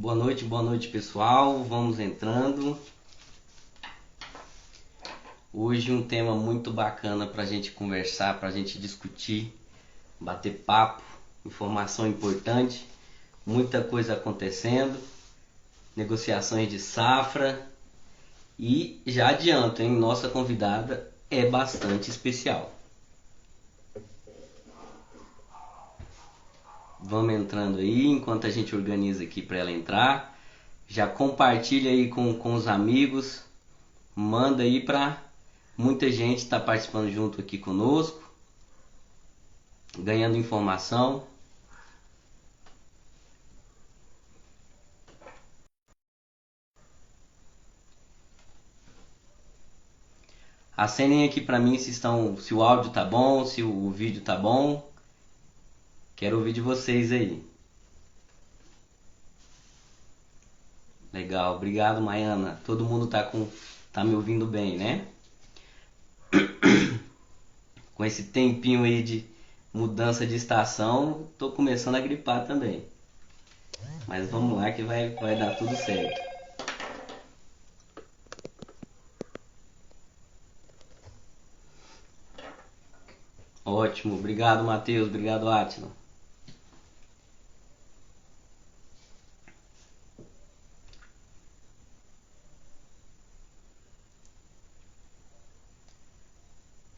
boa noite pessoal. Vamos entrando. Hoje um tema muito bacana para a gente conversar, para a gente discutir, bater papo, informação importante, muita coisa acontecendo, negociações de safra e já adianto, hein? Nossa convidada é bastante especial. Vamos entrando aí, enquanto a gente organiza aqui para ela entrar. Já compartilha aí com os amigos, manda aí para muita gente estar participando junto aqui conosco, ganhando informação. Acenem aqui para mim se o áudio tá bom, se o vídeo tá bom. Quero ouvir de vocês aí. Legal, obrigado, Maiana. Todo mundo tá me ouvindo bem, né? Com esse tempinho aí de mudança de estação, tô começando a gripar também. Mas vamos lá que vai dar tudo certo. Ótimo, obrigado, Matheus, obrigado, Átila.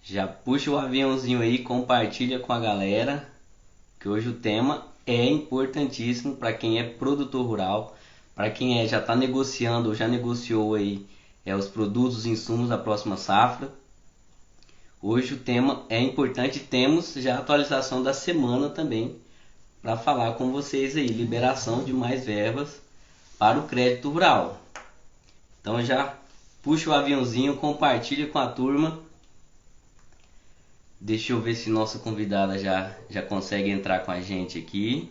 Já puxa o aviãozinho aí, compartilha com a galera, que hoje o tema é importantíssimo para quem é produtor rural, para quem já está negociando ou já negociou aí os produtos, os insumos da próxima safra. Hoje o tema é importante, temos já a atualização da semana também para falar com vocês aí, liberação de mais verbas para o crédito rural. Então já puxa o aviãozinho, compartilha com a turma. Deixa eu ver se nossa convidada já consegue entrar com a gente aqui.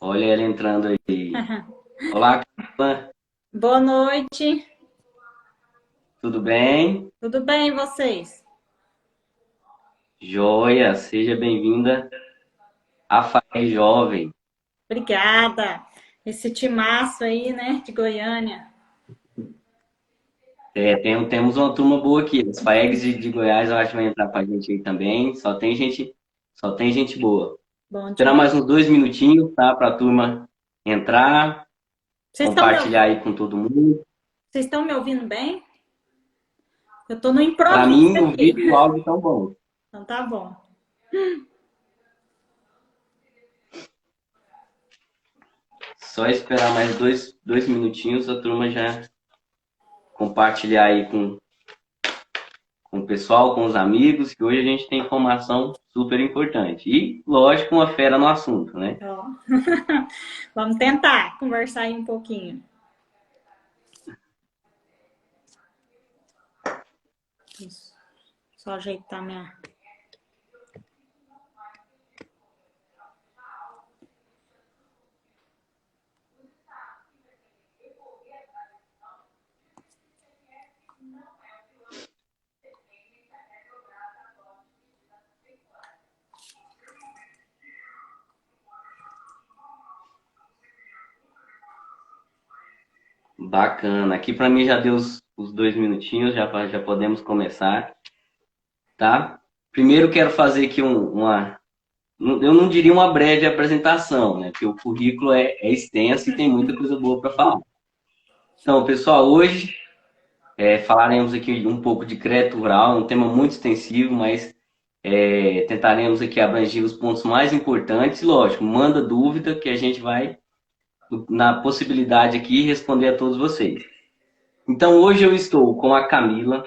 Olha ela entrando aí. Olá, Carla. Boa noite. Tudo bem? Tudo bem, e vocês? Joia, seja bem-vinda à FAE Jovem. Obrigada. Esse timaço aí, né, de Goiânia. Temos uma turma boa aqui. Os FAEGs de Goiás eu acho que vai entrar com a gente aí também. Só tem gente boa. Bom Esperar demais. mais uns 2 minutinhos, tá? Para a turma entrar, Vocês estão me, compartilhar aí com todo mundo. vocês estão me ouvindo bem? Eu tô no Para improviso mim, o aqui. vídeo e o áudio estão bons. Então tá bom. Só esperar mais dois minutinhos, a turma já compartilhar aí com o pessoal, com os amigos, que hoje a gente tem informação super importante. E, lógico, uma fera no assunto, né? Ó. Vamos tentar conversar aí um pouquinho. Isso. Só ajeitar minha... Bacana. Aqui para mim já deu os 2 minutinhos, já podemos começar, tá? Primeiro quero fazer aqui eu não diria uma breve apresentação, né? Porque o currículo é extenso e tem muita coisa boa para falar. Então, pessoal, hoje falaremos aqui um pouco de crédito rural, um tema muito extensivo, mas tentaremos aqui abranger os pontos mais importantes. Lógico, manda dúvida que a gente vai, na possibilidade aqui, responder a todos vocês. Então, hoje eu estou com a Camila,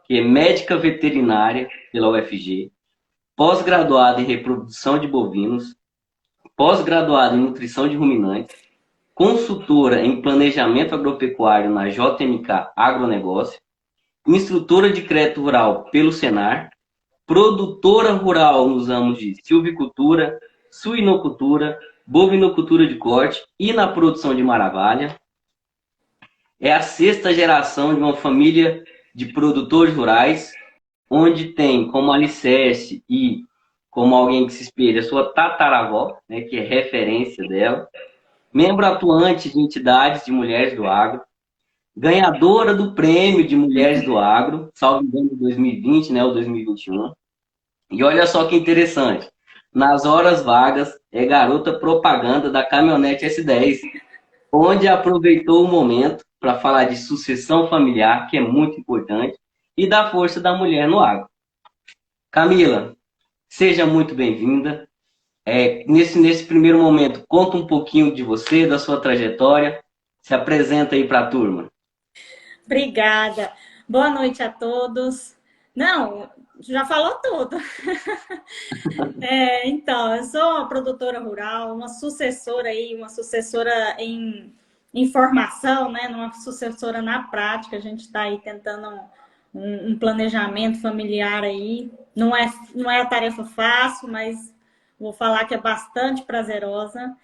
que é médica veterinária pela UFG, pós-graduada em reprodução de bovinos, pós-graduada em nutrição de ruminantes, consultora em planejamento agropecuário na JMK Agronegócio, instrutora de crédito rural pelo Senar, produtora rural nos ramos de silvicultura, suinocultura, bovinocultura de corte e na produção de maravalha. É a sexta geração de uma família de produtores rurais, onde tem como alicerce e como alguém que se espelha sua tataravó, né, que é referência dela, membro atuante de entidades de mulheres do agro, ganhadora do prêmio de Mulheres do Agro, salvo engano, 2020, né, ou 2021. E olha só que interessante. Nas horas vagas, é garota propaganda da caminhonete S10, onde aproveitou o momento para falar de sucessão familiar, que é muito importante, e da força da mulher no agro. Camila, seja muito bem-vinda. Nesse primeiro momento, conta um pouquinho de você, da sua trajetória. Se apresenta aí para a turma. Obrigada. Boa noite a todos. Não, já falou tudo. Então, eu sou uma produtora rural, uma sucessora aí, uma sucessora em formação, né? Uma sucessora na prática. A gente está aí tentando um planejamento familiar aí. Não é a tarefa fácil, mas vou falar que é bastante prazerosa.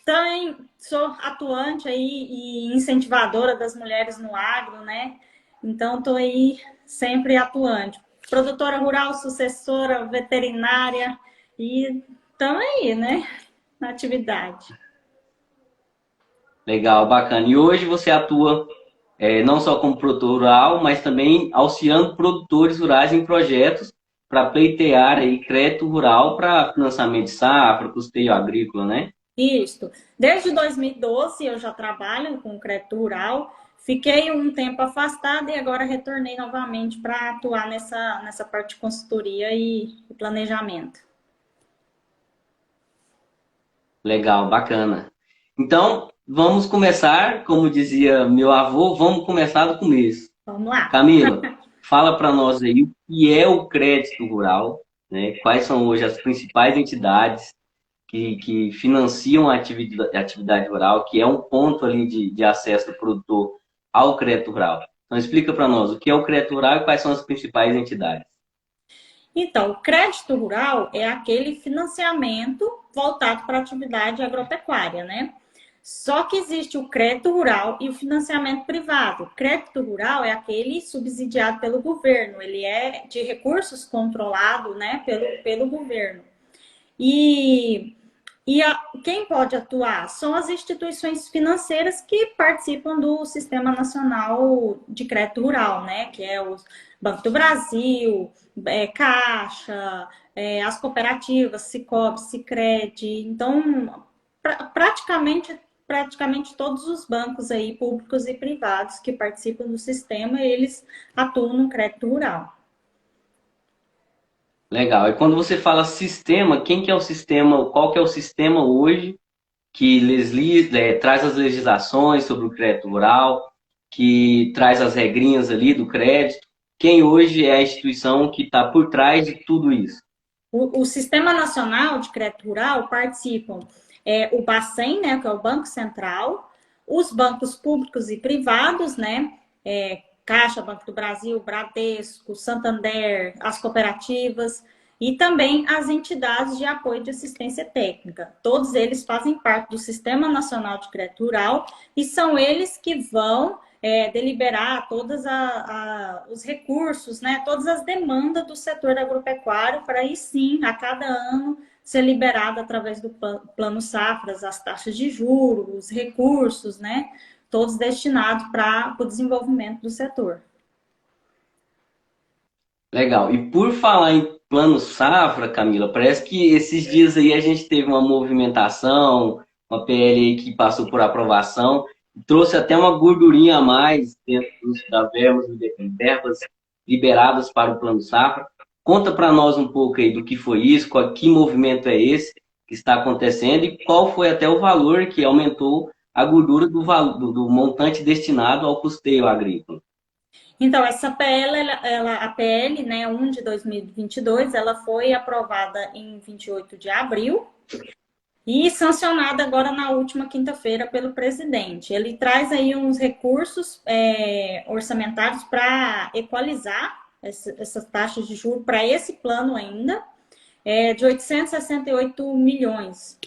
Também sou atuante aí e incentivadora das mulheres no agro, né? Então, estou aí sempre atuante. Produtora rural, sucessora, veterinária e estamos aí, né? Na atividade. Legal, bacana. E hoje você atua não só como produtor rural, mas também auxiliando produtores rurais em projetos para pleitear aí crédito rural para financiamento de safra, custeio agrícola, né? Isso. Desde 2012 eu já trabalho com crédito rural. Fiquei um tempo afastada e agora retornei novamente para atuar nessa parte de consultoria e planejamento. Legal, bacana. Então, vamos começar, como dizia meu avô, vamos começar do começo. Vamos lá. Camila, fala para nós aí o que é o crédito rural, né? Quais são hoje as principais entidades que financiam a atividade rural, que é um ponto ali de acesso do produtor ao crédito rural. Então, explica para nós o que é o crédito rural e quais são as principais entidades. Então, o crédito rural é aquele financiamento voltado para a atividade agropecuária, né? Só que existe o crédito rural e o financiamento privado. O crédito rural é aquele subsidiado pelo governo, ele é de recursos controlado, né, pelo governo. E quem pode atuar são as instituições financeiras que participam do Sistema Nacional de Crédito Rural, né? Que é o Banco do Brasil, Caixa, as cooperativas, Sicob, Sicredi. Então, praticamente todos os bancos aí, públicos e privados que participam do sistema, eles atuam no crédito rural. Legal. E quando você fala sistema, quem que é o sistema, qual que é o sistema hoje que traz as legislações sobre o crédito rural, que traz as regrinhas ali do crédito? Quem hoje é a instituição que está por trás de tudo isso? O Sistema Nacional de Crédito Rural participam o Bacen, né, que é o Banco Central, os bancos públicos e privados, né, Caixa, Banco do Brasil, Bradesco, Santander, as cooperativas e também as entidades de apoio de assistência técnica. Todos eles fazem parte do Sistema Nacional de Crédito Rural e são eles que vão deliberar todos os recursos, né, todas as demandas do setor agropecuário para aí sim, a cada ano, ser liberado através do Plano Safras, as taxas de juros, os recursos, né, todos destinados para o desenvolvimento do setor. Legal. E por falar em plano safra, Camila, parece que esses dias aí a gente teve uma movimentação, uma PL aí que passou por aprovação, trouxe até uma gordurinha a mais dentro das verbas liberadas para o plano safra. Conta para nós um pouco aí do que foi isso, que movimento é esse que está acontecendo e qual foi até o valor que aumentou a gordura do montante destinado ao custeio agrícola. Então, essa PL, a PL, né, 1 de 2022, ela foi aprovada em 28 de abril e sancionada agora na última quinta-feira pelo presidente. Ele traz aí uns recursos orçamentários para equalizar essas taxas de juros para esse plano ainda. de 868 milhões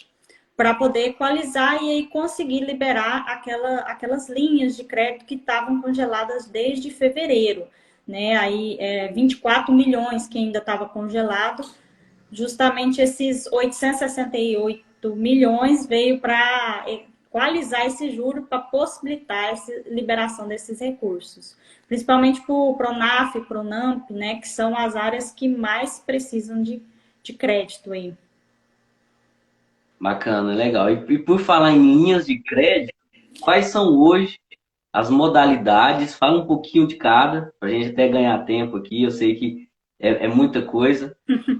para poder equalizar e aí conseguir liberar aquelas linhas de crédito que estavam congeladas desde fevereiro, né? Aí 24 milhões que ainda estava congelado, justamente esses 868 milhões veio para equalizar esse juro para possibilitar essa liberação desses recursos, principalmente para o Pronaf, Pronamp, né, que são as áreas que mais precisam de crédito aí. Bacana, legal. E por falar em linhas de crédito, quais são hoje as modalidades? Fala um pouquinho de cada, para a gente até ganhar tempo aqui. Eu sei que é muita coisa.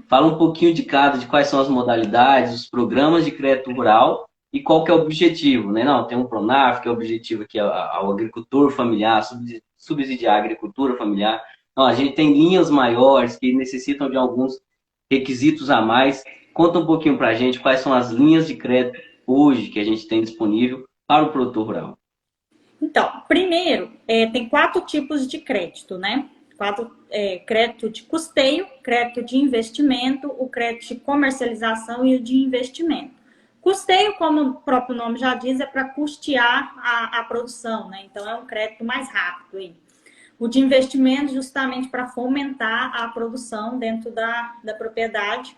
Fala um pouquinho de cada, de quais são as modalidades, os programas de crédito rural e qual que é o objetivo, né? Não, tem um Pronaf, que é o objetivo que é ao agricultor familiar, subsidiar a agricultura familiar. Não, a gente tem linhas maiores que necessitam de alguns requisitos a mais. Conta um pouquinho para a gente quais são as linhas de crédito hoje que a gente tem disponível para o produtor rural. Então, primeiro, tem 4 tipos de crédito, né? Crédito de custeio, crédito de investimento, o crédito de comercialização e o de investimento. Custeio, como o próprio nome já diz, é para custear a produção, né? Então, é um crédito mais rápido aí. O de investimento, justamente para fomentar a produção dentro da propriedade.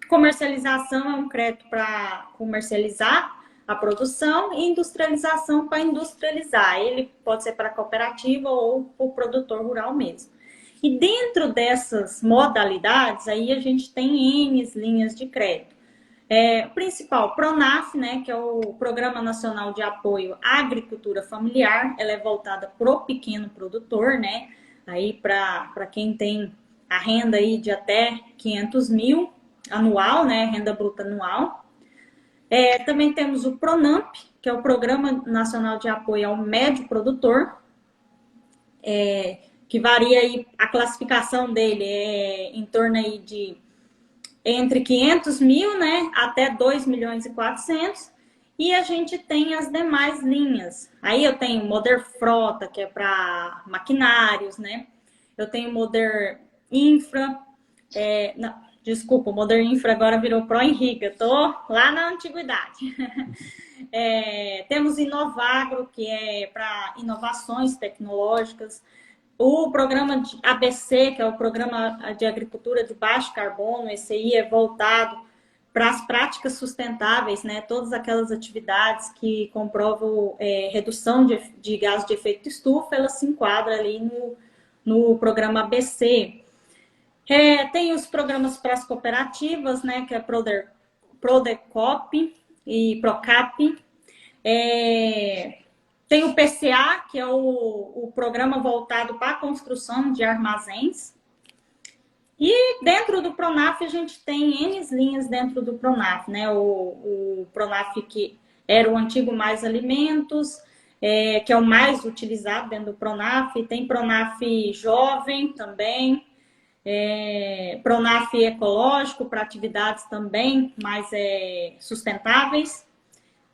Comercialização é um crédito para comercializar a produção e industrialização para industrializar. Ele pode ser para a cooperativa ou para o produtor rural mesmo. E dentro dessas modalidades, aí a gente tem N linhas de crédito. O principal, Pronaf, né, que é o Programa Nacional de Apoio à Agricultura Familiar, ela é voltada para o pequeno produtor, né, aí para quem tem a renda aí de até 500 mil anual, né, renda bruta anual. Também temos o Pronamp, que é o Programa Nacional de Apoio ao Médio Produtor, que varia aí, a classificação dele em torno aí de entre 500 mil, né, até 2 milhões e 400, e a gente tem as demais linhas. Aí eu tenho o Moder Frota, que é para maquinários, né, eu tenho o Moder Infra, desculpa, o Moder Infra agora virou Pro Henrique, eu tô lá na antiguidade. Temos Inovagro, que é para inovações tecnológicas. O programa de ABC, que é o Programa de Agricultura de Baixo Carbono, esse aí é voltado para as práticas sustentáveis, né? Todas aquelas atividades que comprovam redução de gás de efeito estufa, ela se enquadra ali no programa ABC. Tem os programas para as cooperativas, né? Que é Prodecop e Procap. Tem o PCA, que é o programa voltado para a construção de armazéns. E dentro do Pronaf, a gente tem N linhas dentro do Pronaf, né? O Pronaf, que era o antigo Mais Alimentos, que é o mais utilizado dentro do Pronaf. Tem Pronaf Jovem também. Pronaf Ecológico, para atividades também mais sustentáveis.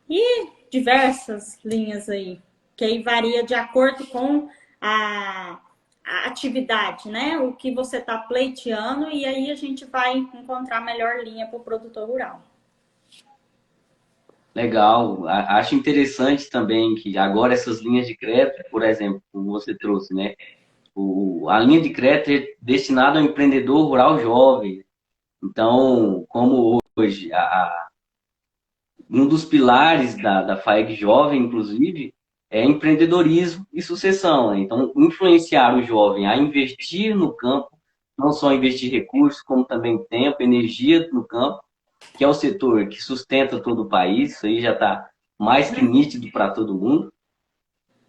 E diversas linhas aí, que aí varia de acordo com a atividade, né? O que você está pleiteando, e aí a gente vai encontrar a melhor linha para o produtor rural. Legal. Acho interessante também que agora essas linhas de crédito, por exemplo, como você trouxe, né? A linha de crédito é destinada ao empreendedor rural jovem. Então, como hoje, um dos pilares da FAEG Jovem, inclusive, é empreendedorismo e sucessão, né? Então, influenciar o jovem a investir no campo, não só investir recursos, como também tempo, energia no campo, que é o setor que sustenta todo o país, isso aí já está mais que nítido para todo mundo.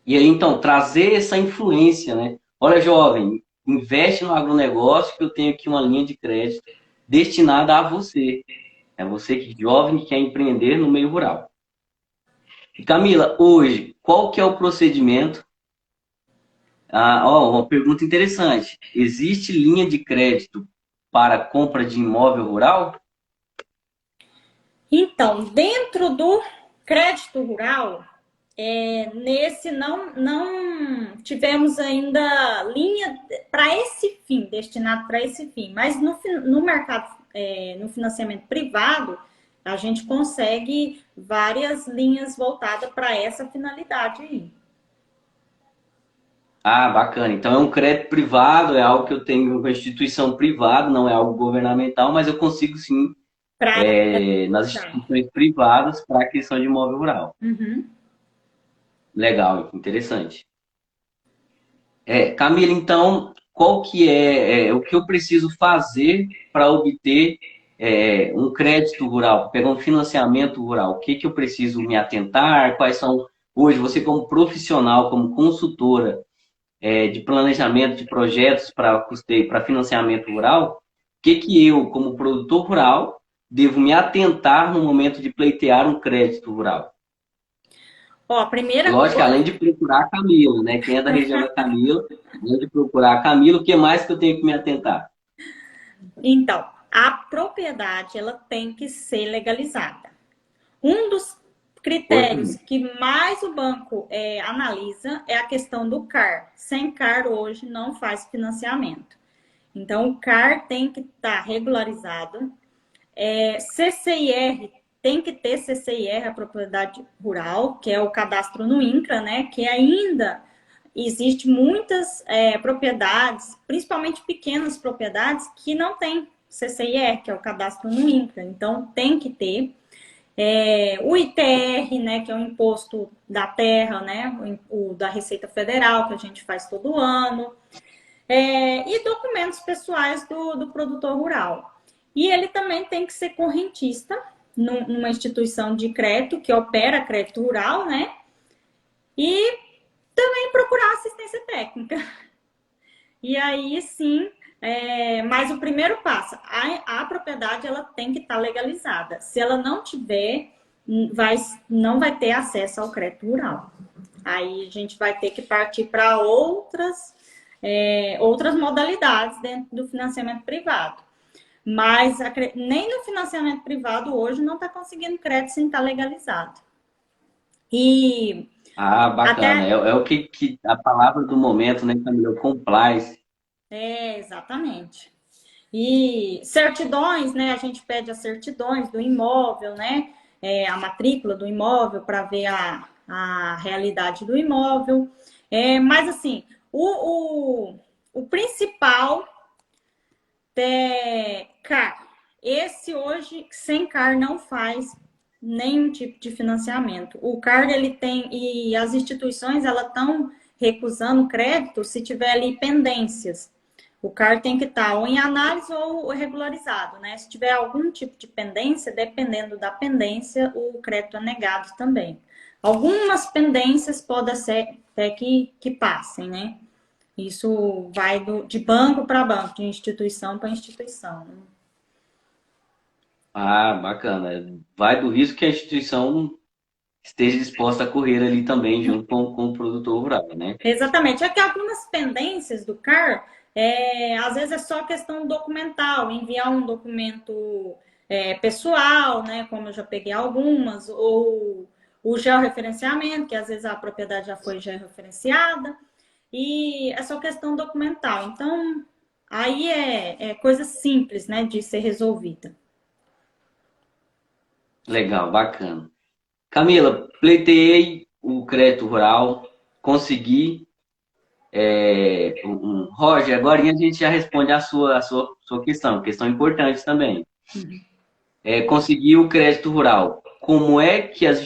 E aí, então, trazer essa influência, né? Olha, jovem, investe no agronegócio que eu tenho aqui uma linha de crédito destinada a você. É você que jovem que quer empreender no meio rural. E Camila, hoje, qual que é o procedimento? Uma pergunta interessante. Existe linha de crédito para compra de imóvel rural? Então, dentro do crédito rural, Nesse não tivemos ainda linha para esse fim, destinado para esse fim, mas no mercado, no financiamento privado, a gente consegue várias linhas voltadas para essa finalidade aí. Ah, bacana. Então é um crédito privado, é algo que eu tenho com a instituição privada, não é algo governamental, mas eu consigo sim, Para nas instituições privadas para aquisição de imóvel rural. uhum. Legal, interessante. Camila, então, qual que o que eu preciso fazer para obter um crédito rural, pegar um financiamento rural? O que que eu preciso me atentar? Quais são, hoje, você como profissional, como consultora, de planejamento de projetos para custeio, para financiamento rural, o que que eu, como produtor rural, devo me atentar no momento de pleitear um crédito rural? Ó, a primeira Lógico, coisa, além de procurar a Camila, né? Quem é da região da Camila, além de procurar a Camila, o que mais que eu tenho que me atentar? então, a propriedade ela tem que ser legalizada. Um dos critérios Importante. que mais o banco analisa é a questão do CAR. Sem CAR hoje não faz financiamento. Então, o CAR tem que estar regularizado. CCIR tem que ter CCIR, a propriedade rural, que é o cadastro no INCRA, né? Que ainda existe muitas propriedades, principalmente pequenas propriedades, que não tem CCIR, que é o cadastro no INCRA. Então, tem que ter. O ITR, né, que é o imposto da terra, né, o da Receita Federal, que a gente faz todo ano, e documentos pessoais do produtor rural. E ele também tem que ser correntista numa instituição de crédito que opera crédito rural, né, e também procurar assistência técnica. E aí sim, mas o primeiro passo, a propriedade ela tem que estar legalizada. Se ela não tiver, não vai ter acesso ao crédito rural. Aí a gente vai ter que partir para outras modalidades dentro do financiamento privado. Mas nem no financiamento privado hoje não está conseguindo crédito sem estar legalizado. E Ah, bacana. até É o que a palavra do momento, né, Camila? O compliance. exatamente. E certidões, né? A gente pede as certidões do imóvel, né? A matrícula do imóvel para ver a realidade do imóvel. Mas assim, o principal é CAR. Esse hoje, sem CAR, não faz nenhum tipo de financiamento. O CAR, ele tem, e as instituições, elas estão recusando crédito se tiver ali pendências. O CAR tem que estar ou em análise ou regularizado, né? Se tiver algum tipo de pendência, dependendo da pendência, o crédito é negado também. Algumas pendências podem ser até que passem, né? Isso vai de banco para banco, de instituição para instituição. Ah, bacana. Vai do risco que a instituição esteja disposta a correr ali também, junto com o produtor rural, né? Exatamente. É que algumas pendências do CAR, às vezes é só questão documental, enviar um documento pessoal, né? Como eu já peguei algumas, ou o georreferenciamento, que às vezes a propriedade já foi georreferenciada, e é só questão documental. Então, aí é coisa simples, né, de ser resolvida. Legal, bacana. Camila, pleiteei o crédito rural, consegui. Roger, agora a gente já responde a sua questão importante também. Conseguir o crédito rural. Como é que as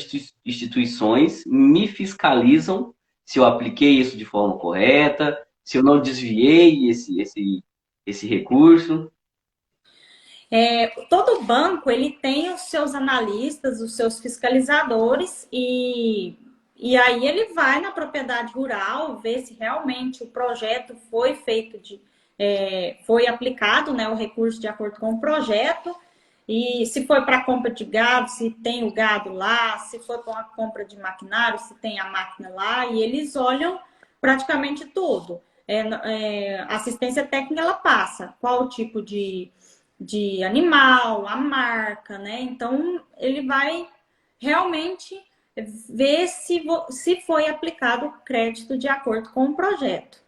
instituições me fiscalizam se eu apliquei isso de forma correta, se eu não desviei esse recurso? Todo banco ele tem os seus analistas, os seus fiscalizadores e aí ele vai na propriedade rural ver se realmente o projeto foi feito foi aplicado, né, o recurso de acordo com o projeto e se foi para compra de gado, se tem o gado lá, se foi para uma compra de maquinário, se tem a máquina lá e eles olham praticamente tudo. Assistência técnica ela passa qual o tipo de animal, a marca, né? Então, ele vai realmente ver se foi aplicado o crédito de acordo com o projeto.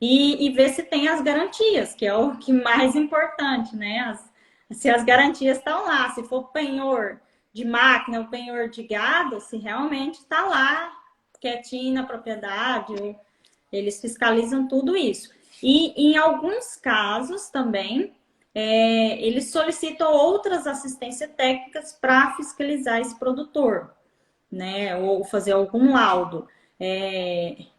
E ver se tem as garantias, que é o que mais importante, né? Se as garantias estão lá, se for penhor de máquina ou penhor de gado, se realmente está lá quietinho na propriedade, eles fiscalizam tudo isso. E em alguns casos também, eles solicitam outras assistências técnicas para fiscalizar esse produtor, né? Ou fazer algum laudo.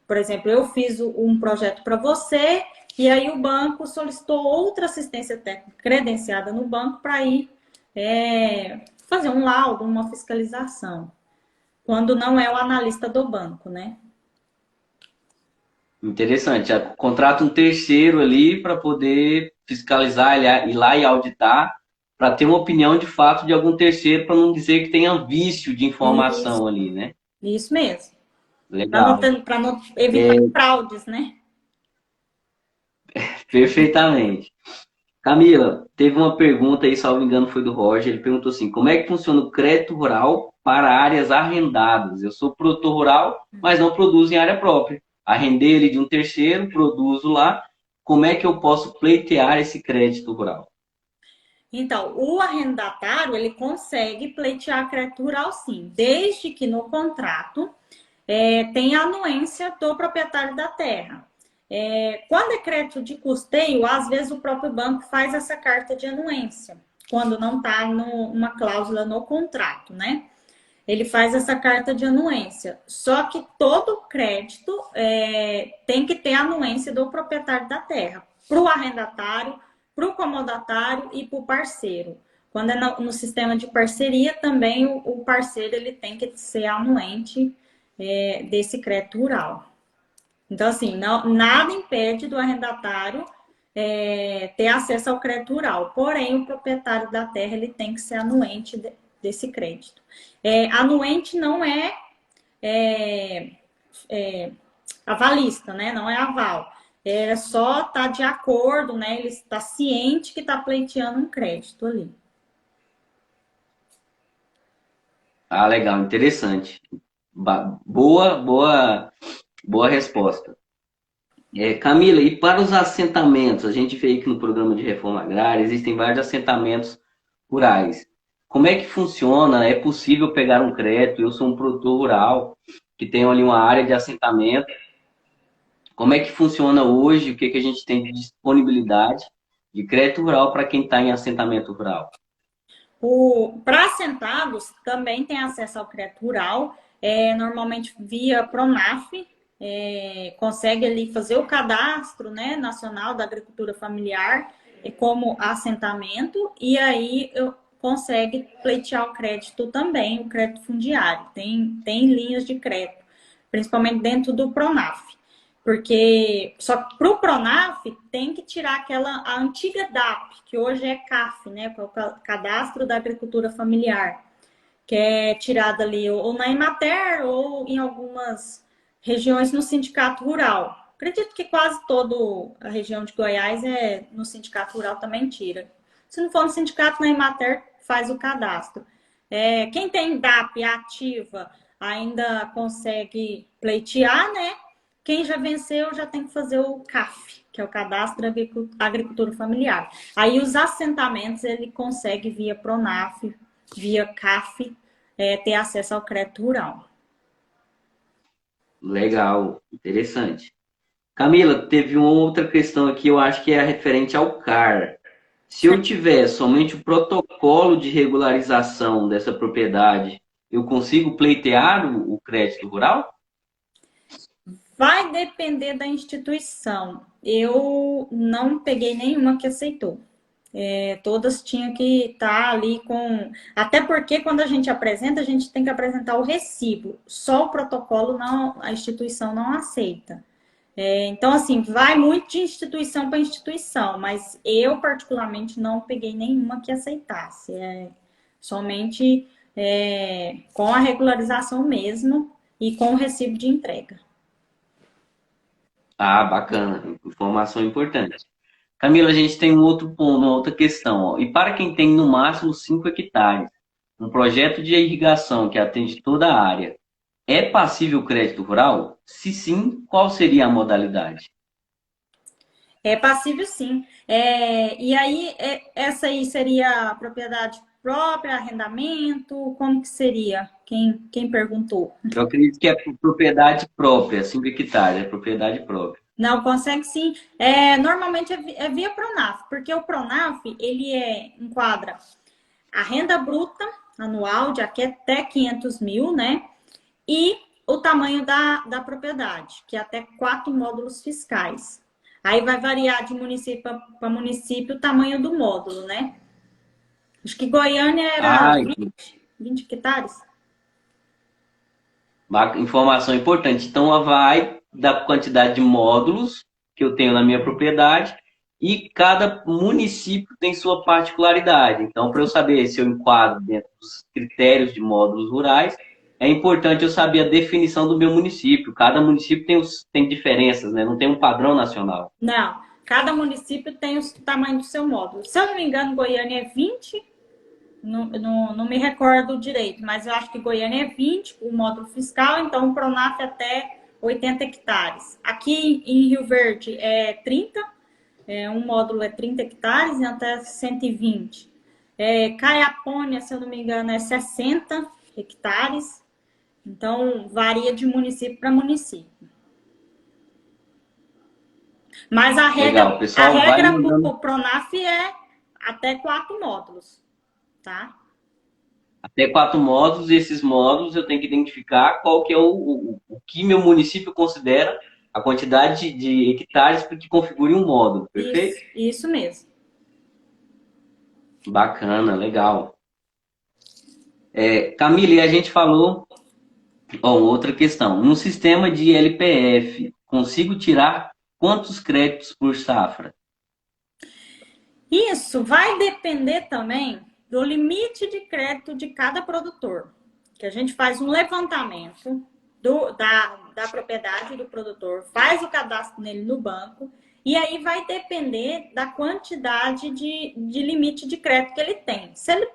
Por exemplo, eu fiz um projeto para você e aí o banco solicitou outra assistência técnica credenciada no banco para ir fazer um laudo, uma fiscalização, quando não é o analista do banco, né? Interessante. Contrata um terceiro ali para poder fiscalizar, ir lá e auditar, para ter uma opinião de fato de algum terceiro, para não dizer que tenha vício de Isso, informação ali, né? isso mesmo. Legal. Para não evitar fraudes, né? Perfeitamente. Camila, teve uma pergunta aí, salvo engano, foi do Roger. Ele perguntou assim: como é que funciona o crédito rural para áreas arrendadas? Eu sou produtor rural, mas não produzo em área própria. Arrendei ele de um terceiro, produzo lá. Como é que eu posso pleitear esse crédito rural? Então, o arrendatário, ele consegue pleitear crédito rural sim, desde que no contrato tenha a anuência do proprietário da terra. Quando é crédito de custeio, às vezes o próprio banco faz essa carta de anuência, quando não está numa cláusula no contrato, né? Ele faz essa carta de anuência. Só que todo crédito tem que ter a anuência do proprietário da terra, para o arrendatário, para o comodatário e para o parceiro. Quando é no sistema de parceria, também o parceiro ele tem que ser anuente desse crédito rural. Então, assim, nada impede do arrendatário ter acesso ao crédito rural. Porém, o proprietário da terra ele tem que ser anuente desse crédito. Anuente não avalista, né? Não é aval. Só tá de acordo, né? Ele está ciente que está pleiteando um crédito ali. Ah, legal, interessante. Boa resposta. Camila, e para os assentamentos? A gente vê que no programa de reforma agrária existem vários assentamentos rurais. Como é que funciona? É possível pegar um crédito? Eu sou um produtor rural que tenho ali uma área de assentamento. Como é que funciona hoje? O que que a gente tem de disponibilidade de crédito rural para quem está em assentamento rural? Para assentados, também tem acesso ao crédito rural, normalmente via Pronaf, consegue ali fazer o cadastro, né, nacional da agricultura familiar como assentamento, e aí consegue pleitear o crédito também, o crédito fundiário. Tem linhas de crédito, principalmente dentro do Pronaf. Porque só que para o Pronaf tem que tirar a antiga DAP, que hoje é CAF, né? Que é o Cadastro da Agricultura Familiar, que é tirada ali ou na Emater ou em algumas regiões no Sindicato Rural. Acredito que quase toda a região de Goiás no Sindicato Rural também tira. Se não for no sindicato, na Emater faz o cadastro. Quem tem DAP ativa ainda consegue pleitear, né? Quem já venceu já tem que fazer o CAF, que é o Cadastro da Agricultura Familiar. Aí os assentamentos ele consegue via Pronaf, via CAF, ter acesso ao crédito rural. Legal, interessante. Camila, teve uma outra questão aqui, eu acho que é referente ao CAR. Se eu tiver somente o protocolo de regularização dessa propriedade, eu consigo pleitear o crédito rural? Vai depender da instituição. Eu não peguei nenhuma que aceitou. Todas tinham que estar ali com. Até porque quando a gente apresenta, a gente tem que apresentar o recibo. Só o protocolo não, a instituição não aceita. Então, assim, vai muito de instituição para instituição, mas eu, particularmente, não peguei nenhuma que aceitasse. Somente com a regularização mesmo e com o recibo de entrega. Ah, bacana, informação importante. Camila, a gente tem um outro ponto, uma outra questão. Ó. E para quem tem no máximo 5 hectares, um projeto de irrigação que atende toda a área, é passível crédito rural? Se sim, qual seria a modalidade? É passível, sim. E aí, essa aí seria propriedade própria, arrendamento? Como que seria? Quem perguntou? Eu acredito que é propriedade própria, 5 hectares, é propriedade própria. Não, consegue sim. Normalmente é via Pronaf, porque o Pronaf, ele enquadra a renda bruta anual de até 500 mil, né? E o tamanho da propriedade, que é até 4 módulos fiscais. Aí vai variar de município para município o tamanho do módulo, né? Acho que Goiânia era Ah, 20 hectares. informação importante. Então, ela vai da quantidade de módulos que eu tenho na minha propriedade e cada município tem sua particularidade. Então, para eu saber se eu enquadro dentro dos critérios de módulos rurais, é importante eu saber a definição do meu município. Cada município tem diferenças, né? Não tem um padrão nacional. Não, cada município tem o tamanho do seu módulo. Se eu não me engano, Goiânia é 20. Não me recordo direito, mas eu acho que Goiânia é 20, o módulo fiscal, então o Pronaf até 80 hectares. Aqui em Rio Verde é 30, um módulo é 30 hectares e até 120. Caiapônia, se eu não me engano, é 60 hectares. Então, varia de município para município. Mas a Legal, pessoal, vai regra para mandando o Pronaf é até 4 módulos, tá? até 4 módulos, e esses módulos eu tenho que identificar qual que é o que meu município considera a quantidade de hectares para que configure um módulo, perfeito? Isso mesmo. Bacana, legal. Camila, e a gente falou, outra questão, no sistema de LPF, consigo tirar quantos créditos por safra? Isso vai depender também do limite de crédito de cada produtor. Que a gente faz um levantamento da propriedade do produtor, faz o cadastro nele no banco, e aí vai depender da quantidade de limite de crédito que ele tem. Se ele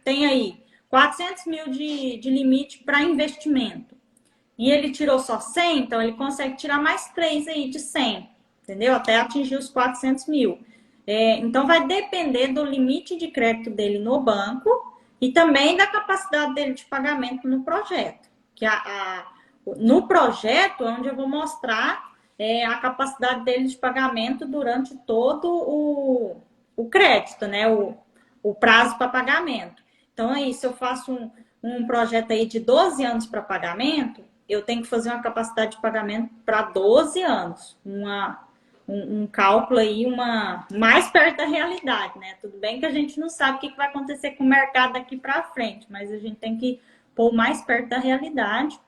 tem aí 400 mil de limite para investimento, e ele tirou só 100, então ele consegue tirar mais 3 aí de 100, entendeu? Até atingir os 400 mil. Então, vai depender do limite de crédito dele no banco e também da capacidade dele de pagamento no projeto. Que no projeto é onde eu vou mostrar a capacidade dele de pagamento durante todo o crédito, né? O prazo para pagamento. Então, aí, se eu faço um projeto aí de 12 anos para pagamento, eu tenho que fazer uma capacidade de pagamento para 12 anos. Um cálculo aí mais perto da realidade, né? Tudo bem que a gente não sabe o que vai acontecer com o mercado daqui para frente, mas a gente tem que pôr mais perto da realidade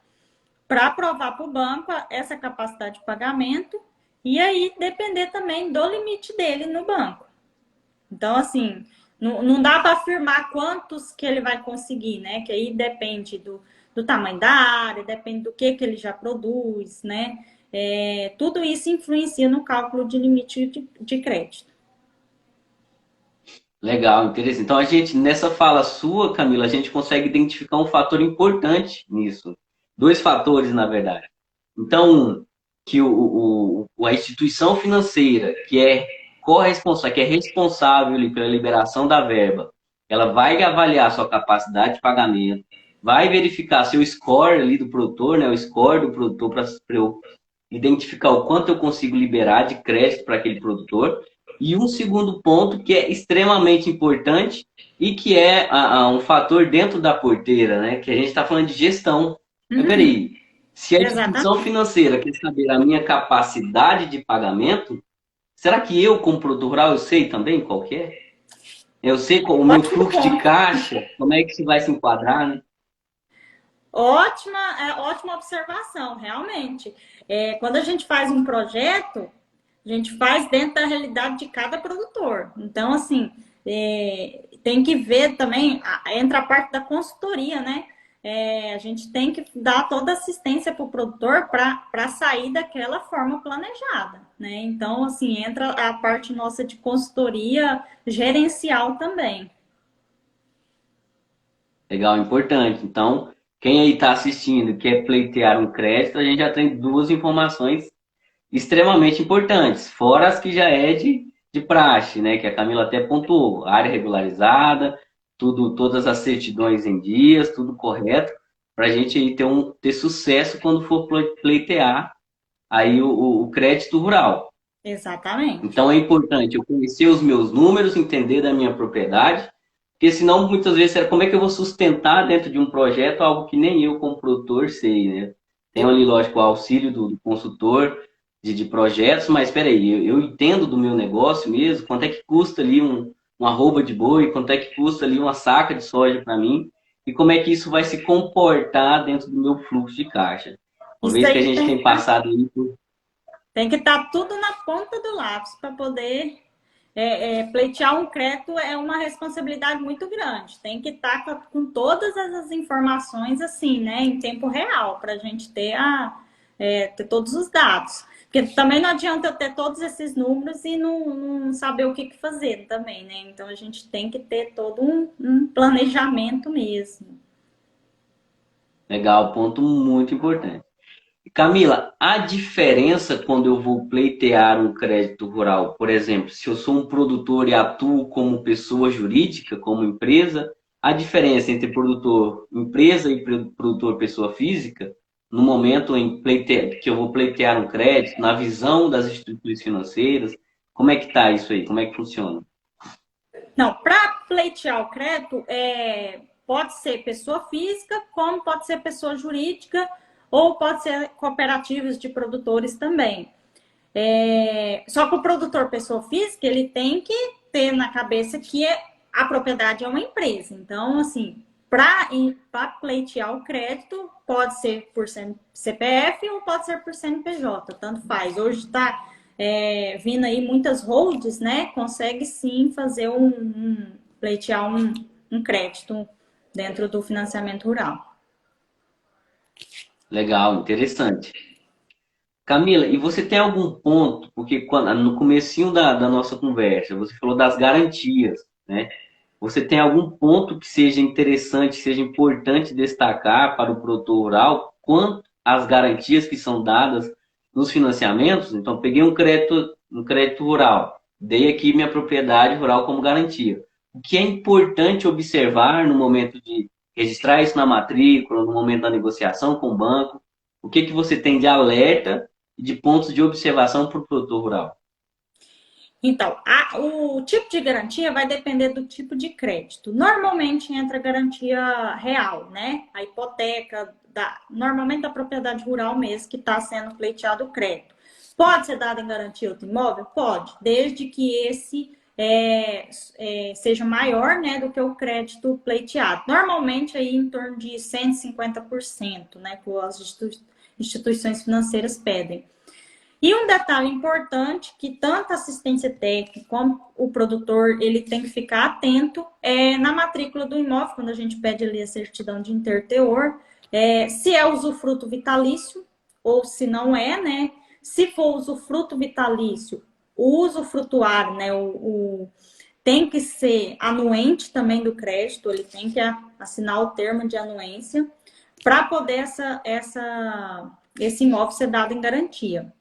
para provar para o banco essa capacidade de pagamento e aí depender também do limite dele no banco. Então, assim, não dá para afirmar quantos que ele vai conseguir, né? Que aí depende do tamanho da área, depende do que ele já produz, né? Tudo isso influencia no cálculo de limite de crédito. Legal, interessante. Então, nessa fala sua, Camila, a gente consegue identificar um fator importante nisso. Dois fatores, na verdade. Então, que a instituição financeira, que é corresponsável, que é responsável ali pela liberação da verba, ela vai avaliar a sua capacidade de pagamento, vai verificar seu score ali do produtor, né, o score do produtor para eu identificar o quanto eu consigo liberar de crédito para aquele produtor. E um segundo ponto que é extremamente importante e que é um fator dentro da porteira, né? Que a gente está falando de gestão. Mas peraí, se a instituição financeira quer saber a minha capacidade de pagamento, será que eu, como produtor rural, eu sei também qual que é? Eu sei qual o meu fluxo de caixa, como é que isso vai se enquadrar, né? Ótima observação, realmente. Quando a gente faz um projeto, a gente faz dentro da realidade de cada produtor. Então, assim, tem que ver também, entra a parte da consultoria, né? A gente tem que dar toda assistência para o produtor para sair daquela forma planejada, né? Então, assim, entra a parte nossa de consultoria gerencial também. Legal, importante. Então, quem aí está assistindo e quer pleitear um crédito, a gente já tem duas informações extremamente importantes, fora as que já é de praxe, né? Que a Camila até pontuou, área regularizada, tudo, todas as certidões em dias, tudo correto, para a gente aí ter sucesso quando for pleitear aí o crédito rural. Exatamente. Então é importante eu conhecer os meus números, entender da minha propriedade, porque senão muitas vezes como é que eu vou sustentar dentro de um projeto algo que nem eu como produtor sei, né? Tem ali, lógico, o auxílio do consultor de projetos, mas espera aí, eu entendo do meu negócio mesmo, quanto é que custa ali uma arroba de boi, quanto é que custa ali uma saca de soja para mim, e como é que isso vai se comportar dentro do meu fluxo de caixa. Uma Isso vez que a aí gente tem passado aí por. tem que estar tudo na ponta do lápis para poder pleitear um crédito é uma responsabilidade muito grande. Tem que estar com todas as informações assim, né, em tempo real, para a gente ter todos os dados. Porque também não adianta eu ter todos esses números e não saber o que fazer também, né? Então a gente tem que ter todo um planejamento mesmo. Legal, ponto muito importante. Camila, a diferença quando eu vou pleitear um crédito rural, por exemplo, se eu sou um produtor e atuo como pessoa jurídica, como empresa, a diferença entre produtor empresa e produtor pessoa física, no momento que eu vou pleitear um crédito, na visão das instituições financeiras, como é que está isso aí? Como é que funciona? Não, para pleitear o crédito, pode ser pessoa física, como pode ser pessoa jurídica, ou pode ser cooperativas de produtores também. Só que o produtor pessoa física, ele tem que ter na cabeça que a propriedade é uma empresa. Então, assim, para pleitear o crédito, pode ser por CPF ou pode ser por CNPJ, tanto faz. Hoje está vindo aí muitas holds, né? Consegue sim fazer pleitear um crédito dentro do financiamento rural. Legal, interessante. Camila, e você tem algum ponto, porque no comecinho da nossa conversa, você falou das garantias, né? Você tem algum ponto que seja interessante, seja importante destacar para o produtor rural quanto às garantias que são dadas nos financiamentos? Então, peguei um crédito rural, dei aqui minha propriedade rural como garantia. O que é importante observar no momento de registrar isso na matrícula, no momento da negociação com o banco? O que você tem de alerta e de pontos de observação para o produtor rural? Então, o tipo de garantia vai depender do tipo de crédito. Normalmente entra garantia real, né? A hipoteca, normalmente da propriedade rural mesmo que está sendo pleiteado o crédito. Pode ser dado em garantia outro imóvel? Pode, desde que esse seja maior, né, do que o crédito pleiteado. Normalmente aí em torno de 150%, né, que as instituições financeiras pedem. E um detalhe importante que tanto a assistência técnica como o produtor ele tem que ficar atento na matrícula do imóvel, quando a gente pede ali a certidão de interteor, se é usufruto vitalício ou se não é, né? Se for usufruto vitalício, o usufrutuário, né? Tem que ser anuente também do crédito, ele tem que assinar o termo de anuência para poder esse imóvel ser dado em garantia.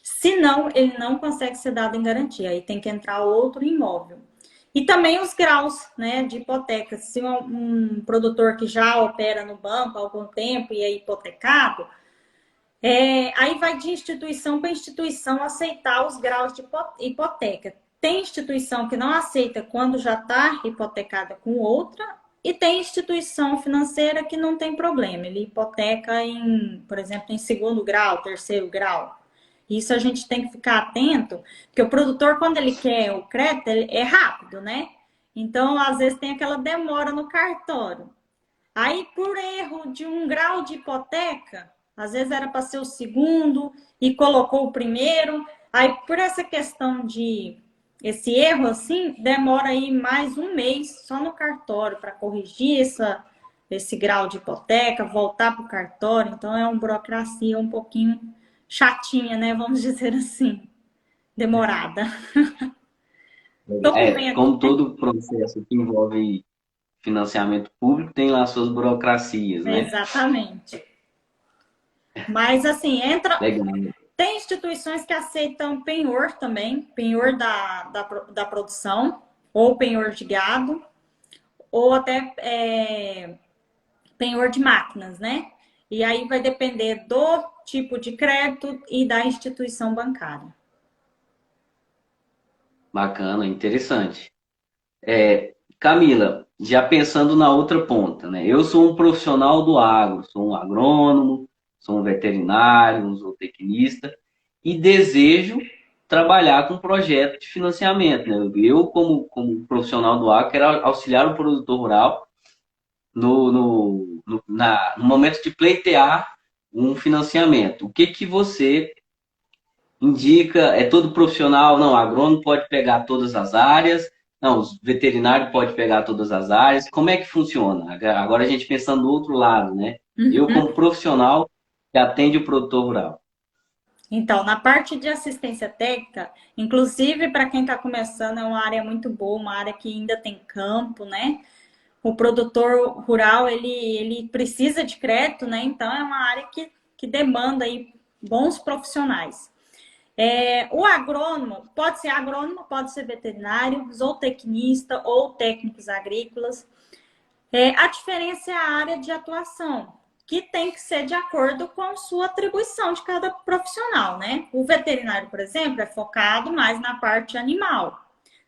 Se não, ele não consegue ser dado em garantia, aí tem que entrar outro imóvel. E também os graus, né, de hipoteca. Se um produtor que já opera no banco há algum tempo e é hipotecado, aí vai de instituição para instituição aceitar os graus de hipoteca. Tem instituição que não aceita quando já está hipotecada com outra, e tem instituição financeira que não tem problema. Ele hipoteca por exemplo, em segundo grau, terceiro grau. Isso a gente tem que ficar atento, porque o produtor, quando ele quer o crédito, ele é rápido, né? Então, às vezes, tem aquela demora no cartório. Aí, por erro de um grau de hipoteca, às vezes era para ser o segundo e colocou o primeiro. Aí, por essa questão de esse erro, assim, demora aí mais um mês só no cartório para corrigir esse grau de hipoteca, voltar para o cartório. Então, é uma burocracia um pouquinho chatinha, né? Vamos dizer assim, demorada. É, Documento, como todo processo que envolve financiamento público tem lá suas burocracias, né? Exatamente. Mas assim, Legal. tem instituições que aceitam penhor também, penhor da produção, ou penhor de gado, ou até penhor de máquinas, né? E aí vai depender do tipo de crédito e da instituição bancária. Bacana, interessante. Camila, já pensando na outra ponta, né? Eu sou um profissional do agro, sou um agrônomo, sou um veterinário, um zootecnista e desejo trabalhar com um projeto de financiamento, né? Eu, como profissional do agro, quero auxiliar o produtor rural no momento de pleitear um financiamento. O que que você indica? É todo profissional? Não, agrônomo pode pegar todas as áreas. Não, os veterinários pode pegar todas as áreas. Como é que funciona? Agora a gente pensando do outro lado, né? Eu, Uhum. como profissional que atende o produtor rural. Então, na parte de assistência técnica, inclusive para quem está começando, é uma área muito boa, uma área que ainda tem campo, né? O produtor rural, ele precisa de crédito, né? Então, é uma área que demanda aí bons profissionais. O agrônomo, pode ser veterinário, zootecnista ou técnicos agrícolas. A diferença é a área de atuação, que tem que ser de acordo com a sua atribuição de cada profissional, né? O veterinário, por exemplo, é focado mais na parte animal,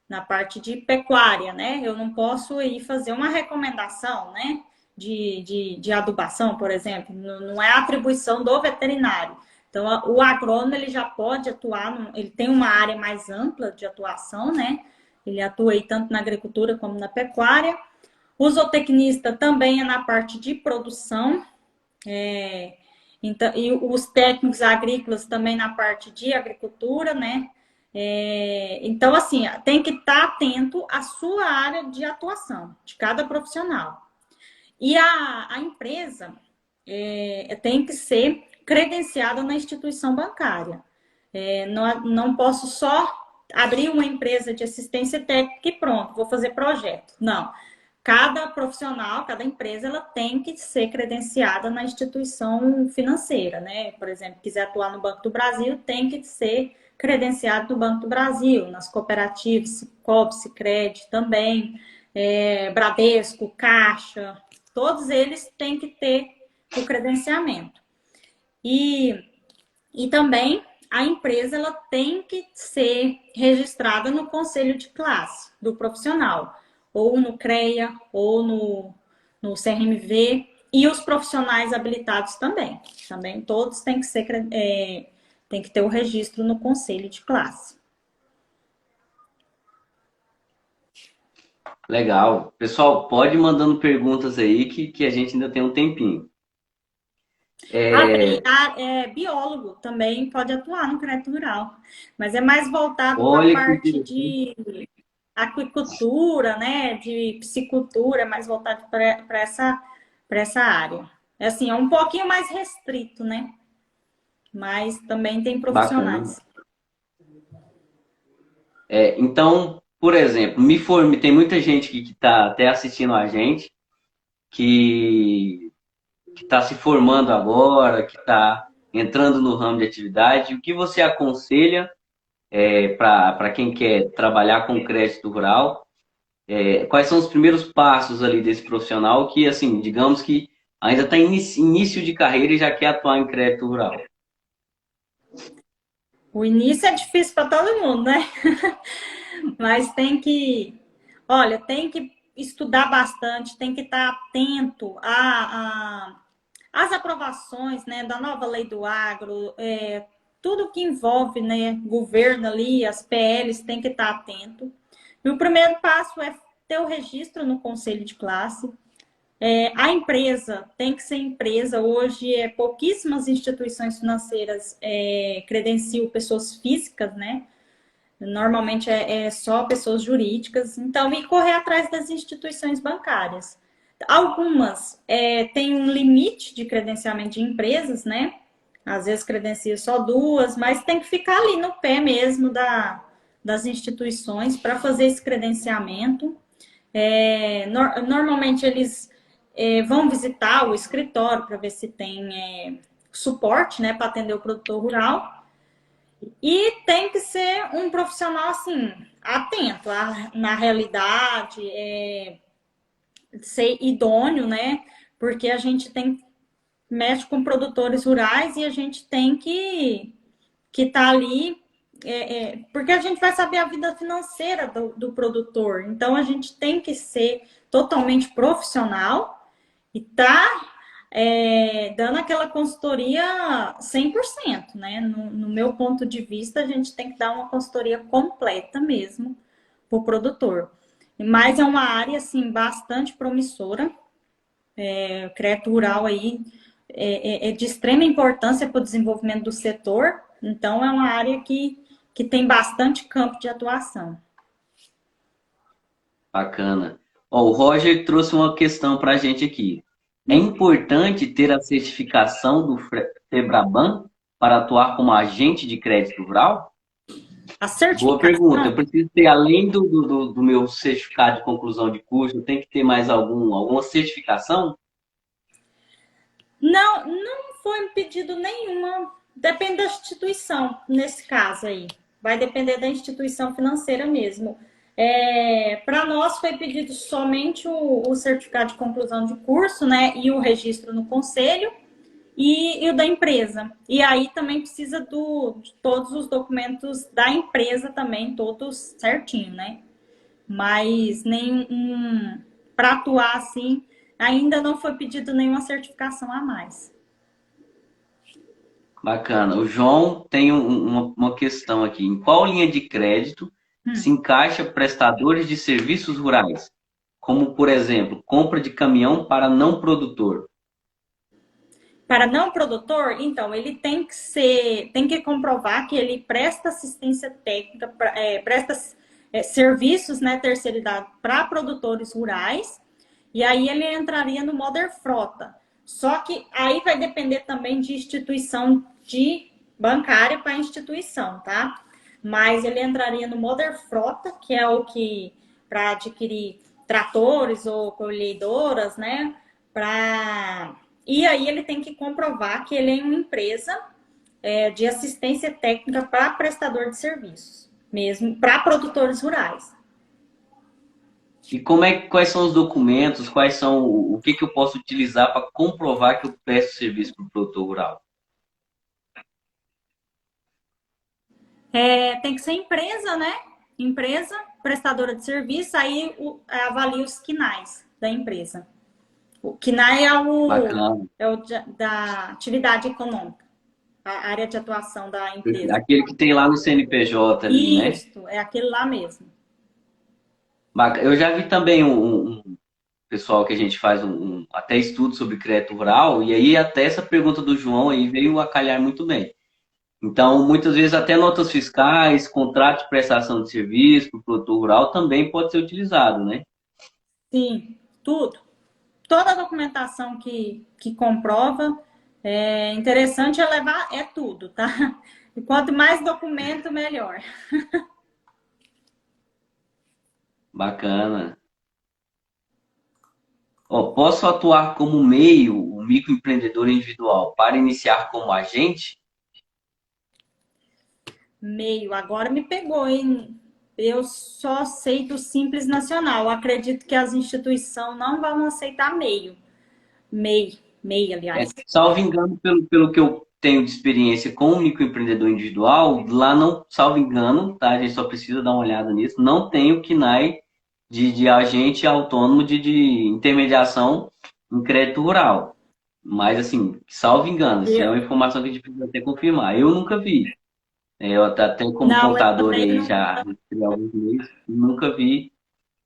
na parte de pecuária, né? Eu não posso ir fazer uma recomendação, né? De adubação, por exemplo, não é atribuição do veterinário. Então, o agrônomo ele já pode atuar, ele tem uma área mais ampla de atuação, né? Ele atua aí tanto na agricultura como na pecuária. O zootecnista também é na parte de produção, então, e os técnicos agrícolas também na parte de agricultura, né? Então, assim, tem que estar atento à sua área de atuação, de cada profissional. E a empresa tem que ser credenciada na instituição bancária. Não posso só abrir uma empresa de assistência técnica e pronto, vou fazer projeto. Não. Cada profissional, cada empresa, ela tem que ser credenciada na instituição financeira, né? Por exemplo, quiser atuar no Banco do Brasil, tem que ser credenciado no Banco do Brasil, nas cooperativas, Cicobi, Sicredi também, Bradesco, Caixa, todos eles têm que ter o credenciamento. E também a empresa ela tem que ser registrada no conselho de classe do profissional, ou no CREA, ou no CRMV, e os profissionais habilitados também. Também todos têm que ser, tem que ter o registro no conselho de classe. Legal. Pessoal, pode ir mandando perguntas aí que a gente ainda tem um tempinho. Biólogo também pode atuar no crédito rural, mas é mais voltado para a Olha que parte interessante. de aquicultura, né, de piscicultura, mais voltado para essa área. É assim, é um pouquinho mais restrito, né? Mas também tem Bacana. profissionais. Então, por exemplo, me forme, tem muita gente que está até assistindo a gente que está se formando agora, que está entrando no ramo de atividade. O que você aconselha para quem quer trabalhar com crédito rural? Quais são os primeiros passos ali desse profissional que, assim, digamos que ainda está em início de carreira e já quer atuar em crédito rural? O início é difícil para todo mundo, né? Mas olha, tem que estudar bastante, tem que estar atento às aprovações, né, da nova lei do agro, tudo que envolve, né, governo ali, as PLs, tem que estar atento. E o primeiro passo é ter o registro no conselho de classe. A empresa tem que ser empresa. Hoje, pouquíssimas instituições financeiras credenciam pessoas físicas, né? Normalmente é só pessoas jurídicas. Então, e correr atrás das instituições bancárias. Algumas têm um limite de credenciamento de empresas, né? Às vezes credencia só duas, mas tem que ficar ali no pé mesmo das instituições para fazer esse credenciamento. Normalmente eles vão visitar o escritório para ver se tem suporte, né, para atender o produtor rural. E tem que ser um profissional assim, atento na realidade, ser idôneo, né? Porque a gente mexe com produtores rurais e a gente tem que tá ali, porque a gente vai saber a vida financeira do produtor. Então a gente tem que ser totalmente profissional e tá dando aquela consultoria 100%, né? No meu ponto de vista, a gente tem que dar uma consultoria completa mesmo para o produtor. Mas é uma área, assim, bastante promissora. O crédito rural aí é de extrema importância para o desenvolvimento do setor. Então, é uma área que tem bastante campo de atuação. Bacana. Ó, o Roger trouxe uma questão para a gente aqui. É importante ter a certificação do Febraban para atuar como agente de crédito rural? A Boa pergunta. certificação. Eu preciso ter, além do meu certificado de conclusão de curso, eu tenho que ter mais alguma certificação? Não foi pedido nenhuma. Depende da instituição, nesse caso aí. Vai depender da instituição financeira mesmo. Para nós foi pedido somente o certificado de conclusão de curso, né? E o registro no conselho e o da empresa. E aí também precisa de todos os documentos da empresa também, todos certinho, né? Mas nenhum para atuar assim, ainda não foi pedido nenhuma certificação a mais. Bacana. O João tem uma questão aqui. Em qual linha de crédito se encaixa prestadores de serviços rurais? Como, por exemplo, compra de caminhão para não produtor. Para não produtor, então, ele tem que comprovar que ele presta assistência técnica, presta serviços, né, terceirizado para produtores rurais, e aí ele entraria no Modern Frota. Só que aí vai depender também de instituição de bancária para instituição, tá? Mas ele entraria no Modern Frota, que é o que para adquirir tratores ou colhedoras, né? E aí ele tem que comprovar que ele é uma empresa de assistência técnica para prestador de serviços, mesmo para produtores rurais. E quais são os documentos, quais são o que eu posso utilizar para comprovar que eu presto serviço para o produtor rural? Tem que ser empresa, né? Empresa, prestadora de serviço, aí avalia os KNAIs da empresa. O KNAI Bacana. da atividade econômica, a área de atuação da empresa. Aquele que tem lá no CNPJ ali, né? Isso, é aquele lá mesmo. Eu já vi também um pessoal que a gente faz até estudo sobre crédito rural, e aí até essa pergunta do João aí veio a calhar muito bem. Então, muitas vezes até notas fiscais, contrato de prestação de serviço para o produtor rural também pode ser utilizado, né? Sim, tudo. Toda a documentação que comprova, interessante é levar, tudo, tá? E quanto mais documento, melhor. Bacana. Ó, posso atuar como meio, o microempreendedor individual, para iniciar como agente? Meio, agora me pegou, hein? Eu só sei do Simples Nacional. Acredito que as instituições não vão aceitar meio. MEI, aliás. Salvo engano, pelo que eu tenho de experiência com o microempreendedor individual, lá não, salvo engano, tá? A gente só precisa dar uma olhada nisso, não tem o KNAI de agente autônomo de intermediação em crédito rural. Mas, assim, salvo engano, isso é Eu, uma informação que a gente precisa até confirmar. Eu nunca vi. Eu até como não, eu contador também aí não. já há alguns meses, nunca vi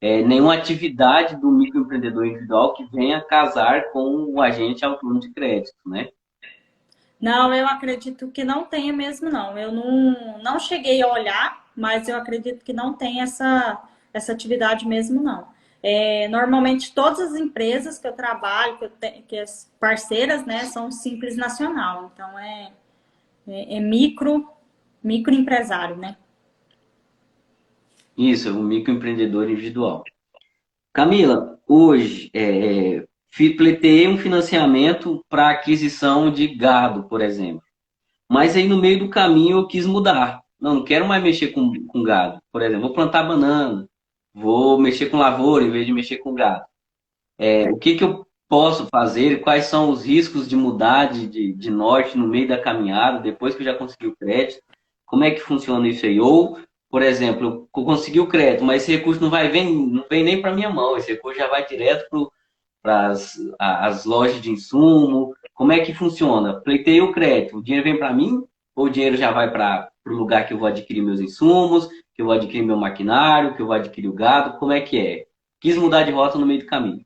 nenhuma atividade do microempreendedor individual que venha casar com o agente autônomo de crédito, né? Não, eu acredito que não tenha mesmo, não. Eu não cheguei a olhar, mas eu acredito que não tem essa atividade mesmo, não. Normalmente, todas as empresas que eu trabalho, que as parceiras, né, são Simples Nacional. Então, é microempresário, né? Isso, é um microempreendedor individual. Camila, hoje pleiteei um financiamento para aquisição de gado, por exemplo. Mas aí no meio do caminho eu quis mudar. Não, não quero mais mexer com gado. Por exemplo, vou plantar banana, vou mexer com lavoura em vez de mexer com gado. O que que eu posso fazer? Quais são os riscos de mudar de norte no meio da caminhada, depois que eu já consegui o crédito? Como é que funciona isso aí? Ou, por exemplo, eu consegui o crédito, mas esse recurso não vem nem para minha mão, esse recurso já vai direto para as lojas de insumo. Como é que funciona? Pleitei o crédito, o dinheiro vem para mim ou o dinheiro já vai para o lugar que eu vou adquirir meus insumos, que eu vou adquirir meu maquinário, que eu vou adquirir o gado? Como é que é? Quis mudar de rota no meio do caminho.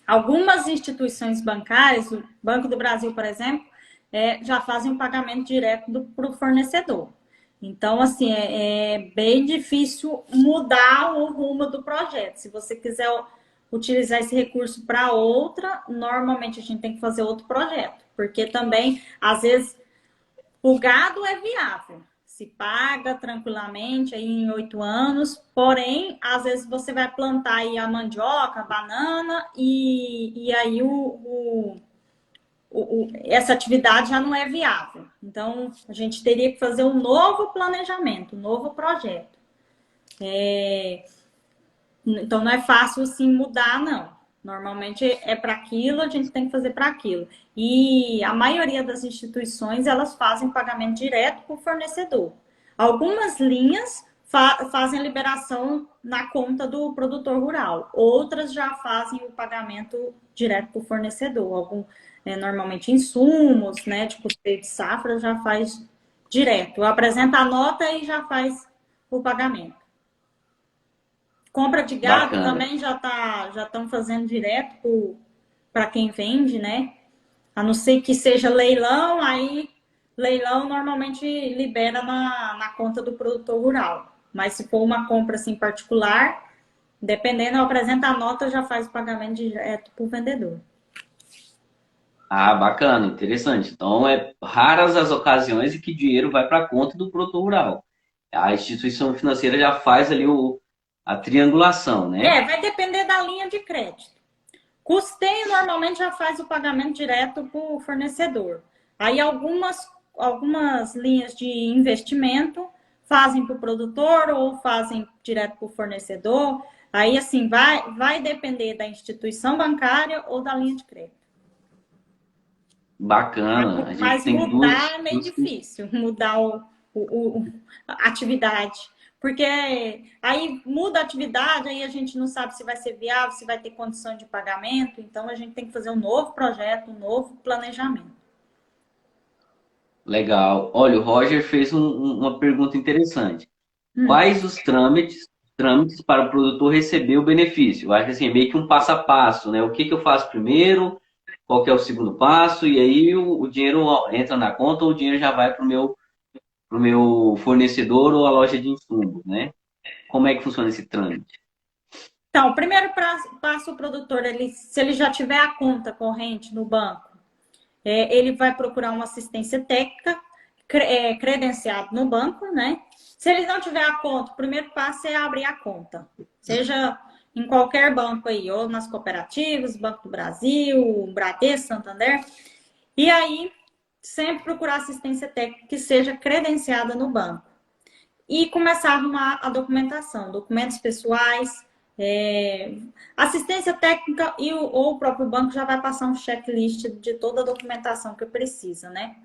Algumas instituições bancárias, o Banco do Brasil, por exemplo, já fazem um pagamento direto para o fornecedor. Então, assim, é bem difícil mudar o rumo do projeto. Se você quiser utilizar esse recurso para outra, normalmente a gente tem que fazer outro projeto. Porque também, às vezes, o gado é viável. Se paga tranquilamente aí em 8 anos, porém, às vezes você vai plantar aí a mandioca, a banana, e aí essa atividade já não é viável. Então, a gente teria que fazer um novo planejamento, um novo projeto. Então, não é fácil assim mudar, não. Normalmente é para aquilo, a gente tem que fazer para aquilo. E a maioria das instituições, elas fazem pagamento direto para o fornecedor. Algumas linhas fazem a liberação na conta do produtor rural. Outras já fazem o pagamento direto para o fornecedor. Normalmente insumos, né? Tipo, de safra já faz direto. Apresenta a nota e já faz o pagamento. Compra de gado Bacana. também já estão fazendo direto para quem vende, né? A não ser que seja leilão, aí leilão normalmente libera na conta do produtor rural. Mas se for uma compra assim particular, dependendo, apresenta a nota, já faz o pagamento direto para o vendedor. Ah, bacana, interessante. Então, é raras as ocasiões em que dinheiro vai para a conta do produtor rural. A instituição financeira já faz ali a triangulação, né? Vai depender da linha de crédito. Custeio normalmente já faz o pagamento direto para o fornecedor. Aí algumas linhas de investimento fazem para o produtor ou fazem direto para o fornecedor. Aí, assim, vai depender da instituição bancária ou da linha de crédito. Bacana. A gente Mas tem mudar é meio difícil, mudar a atividade. Porque aí muda a atividade, aí a gente não sabe se vai ser viável, se vai ter condição de pagamento. Então, a gente tem que fazer um novo projeto, um novo planejamento. Legal. Olha, o Roger fez uma pergunta interessante. Quais os trâmites para o produtor receber o benefício? Eu acho que assim, é meio que um passo a passo, né? O que que eu faço primeiro? Qual que é o segundo passo? E aí o dinheiro entra na conta ou o dinheiro já vai para o meu fornecedor ou a loja de insumos, né? Como é que funciona esse trâmite? Então, o primeiro passo, o produtor, se ele já tiver a conta corrente no banco, ele vai procurar uma assistência técnica credenciado no banco, né? Se ele não tiver a conta, o primeiro passo é abrir a conta. Seja em qualquer banco aí, ou nas cooperativas, Banco do Brasil, Bradesco, Santander. E aí, sempre procurar assistência técnica que seja credenciada no banco. E começar a arrumar a documentação, documentos pessoais, assistência técnica ou o próprio banco já vai passar um checklist de toda a documentação que precisa, né?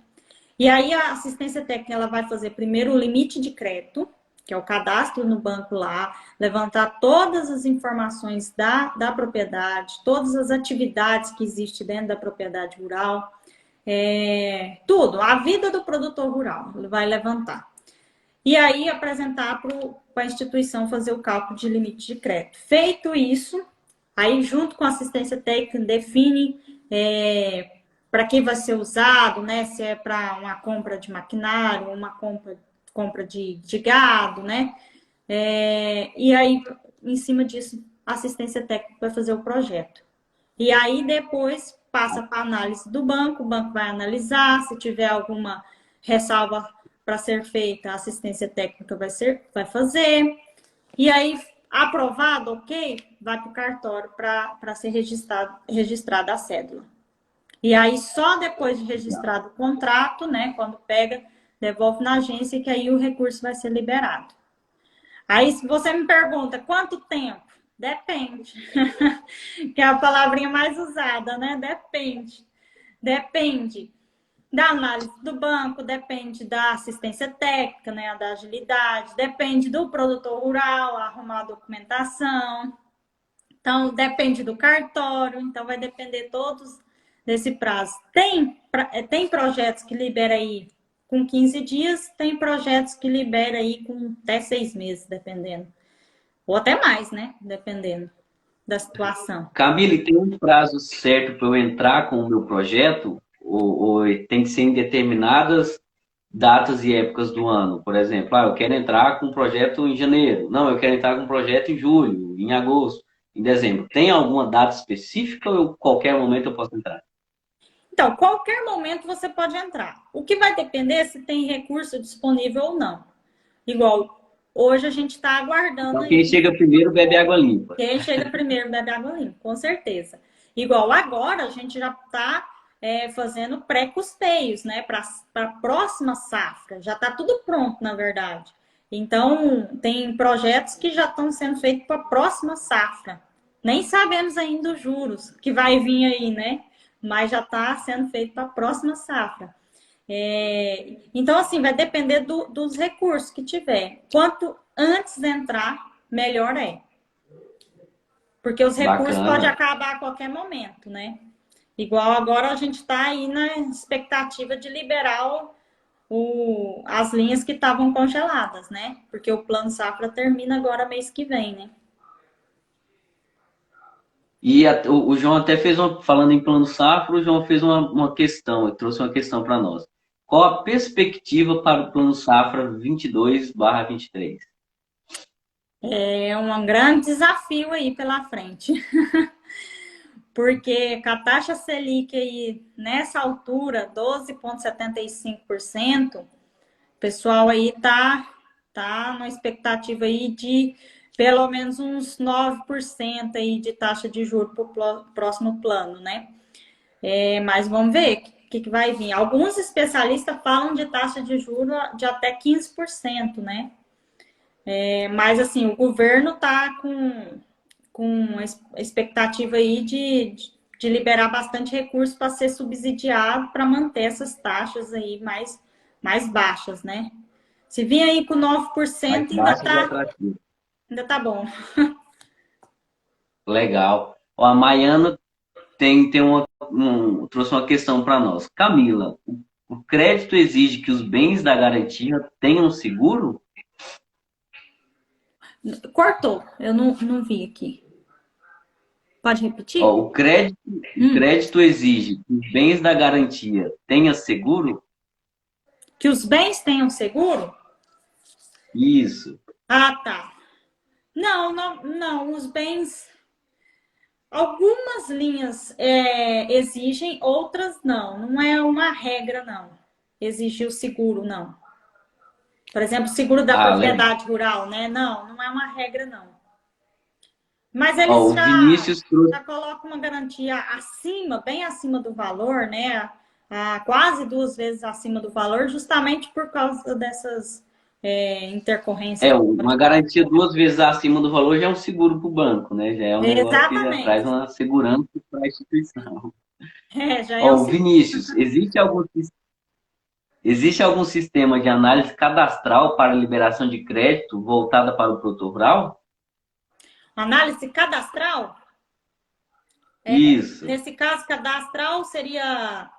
E aí a assistência técnica ela vai fazer primeiro o limite de crédito, que é o cadastro no banco lá, levantar todas as informações da propriedade, todas as atividades que existem dentro da propriedade rural, tudo, a vida do produtor rural, ele vai levantar. E aí apresentar para a instituição fazer o cálculo de limite de crédito. Feito isso, aí junto com a assistência técnica define para que vai ser usado, né? Se é para uma compra de maquinário, uma compra de gado, né? E aí, em cima disso, a assistência técnica vai fazer o projeto. E aí, depois, passa para a análise do banco, o banco vai analisar, se tiver alguma ressalva para ser feita, a assistência técnica vai fazer. E aí, Aprovado, ok, vai para o cartório para ser registrada a cédula. E aí, só depois de registrado o contrato, né, quando pega, devolve na agência, que aí o recurso vai ser liberado. Aí, se você me pergunta quanto tempo, depende. Que é a palavrinha mais usada, né? Depende. Depende da análise do banco, depende da assistência técnica, né? Da agilidade, depende do produtor rural, arrumar a documentação. Então, depende do cartório, então vai depender todos desse prazo. Tem projetos que libera aí com 15 dias, tem projetos que libera aí com até 6 meses, dependendo. Ou até mais, né? Dependendo da situação. Camille, tem um prazo certo para eu entrar com o meu projeto? Ou tem que ser em determinadas datas e épocas do ano? Por exemplo, eu quero entrar com um projeto em janeiro. Não, eu quero entrar com um projeto em julho, em agosto, em dezembro. Tem alguma data específica ou qualquer momento eu posso entrar? Então, qualquer momento você pode entrar. O que vai depender se tem recurso disponível ou não. Igual, hoje a gente está aguardando Então, quem aí. chega primeiro bebe água limpa. Quem chega primeiro bebe água limpa, com certeza. Igual agora, a gente já está fazendo pré-custeios, né? Para a próxima safra. Já está tudo pronto, na verdade. Então, tem projetos que já estão sendo feitos para a próxima safra. Nem sabemos ainda os juros que vai vir aí, né? Mas já está sendo feito para a próxima safra. Então, assim, vai depender dos recursos que tiver. Quanto antes de entrar, melhor é. Porque os recursos podem Bacana. acabar a qualquer momento, né? Igual agora a gente está aí na expectativa de liberar as linhas que estavam congeladas, né? Porque o plano safra termina agora mês que vem, né? E o João até fez falando em plano safra, o João fez uma questão, ele trouxe uma questão para nós. Qual a perspectiva para o plano safra 22/23? É um grande desafio aí pela frente. Porque com a taxa Selic aí nessa altura, 12,75%, o pessoal aí tá numa expectativa aí de pelo menos uns 9% aí de taxa de juros para o próximo plano, né? Mas vamos ver o que vai vir. Alguns especialistas falam de taxa de juros de até 15%, né? Mas assim, o governo está com expectativa aí de liberar bastante recurso para ser subsidiado para manter essas taxas aí mais baixas, né? Se vir aí com Mais 9%, baixo e atrativo. ainda tá bom. Legal. Ó, a Maiana trouxe uma questão para nós. Camila, o crédito exige que os bens da garantia tenham seguro? Cortou, eu não vi aqui. Pode Ó, repetir? o crédito exige que os bens da garantia tenham seguro? Que os bens tenham seguro? Isso. Ah, tá. Não, os bens. Algumas linhas exigem, outras não. Não é uma regra, não. Exigir o seguro, não. Por exemplo, seguro da Ah, legal. propriedade rural, né? Não é uma regra, não. Mas Ó, eles o Vinícius trouxe. já colocam uma garantia acima, bem acima do valor, né? Quase 2 vezes acima do valor, justamente por causa dessas intercorrências. Uma garantia 2 vezes acima do valor já é um seguro para o banco, né? Já é um negócio que já traz Exatamente. uma segurança para a instituição. Já é Ó, o o seguro. Vinícius, existe algum sistema de análise cadastral para liberação de crédito voltada para o produtor rural? Análise cadastral? Isso. Nesse caso, cadastral seria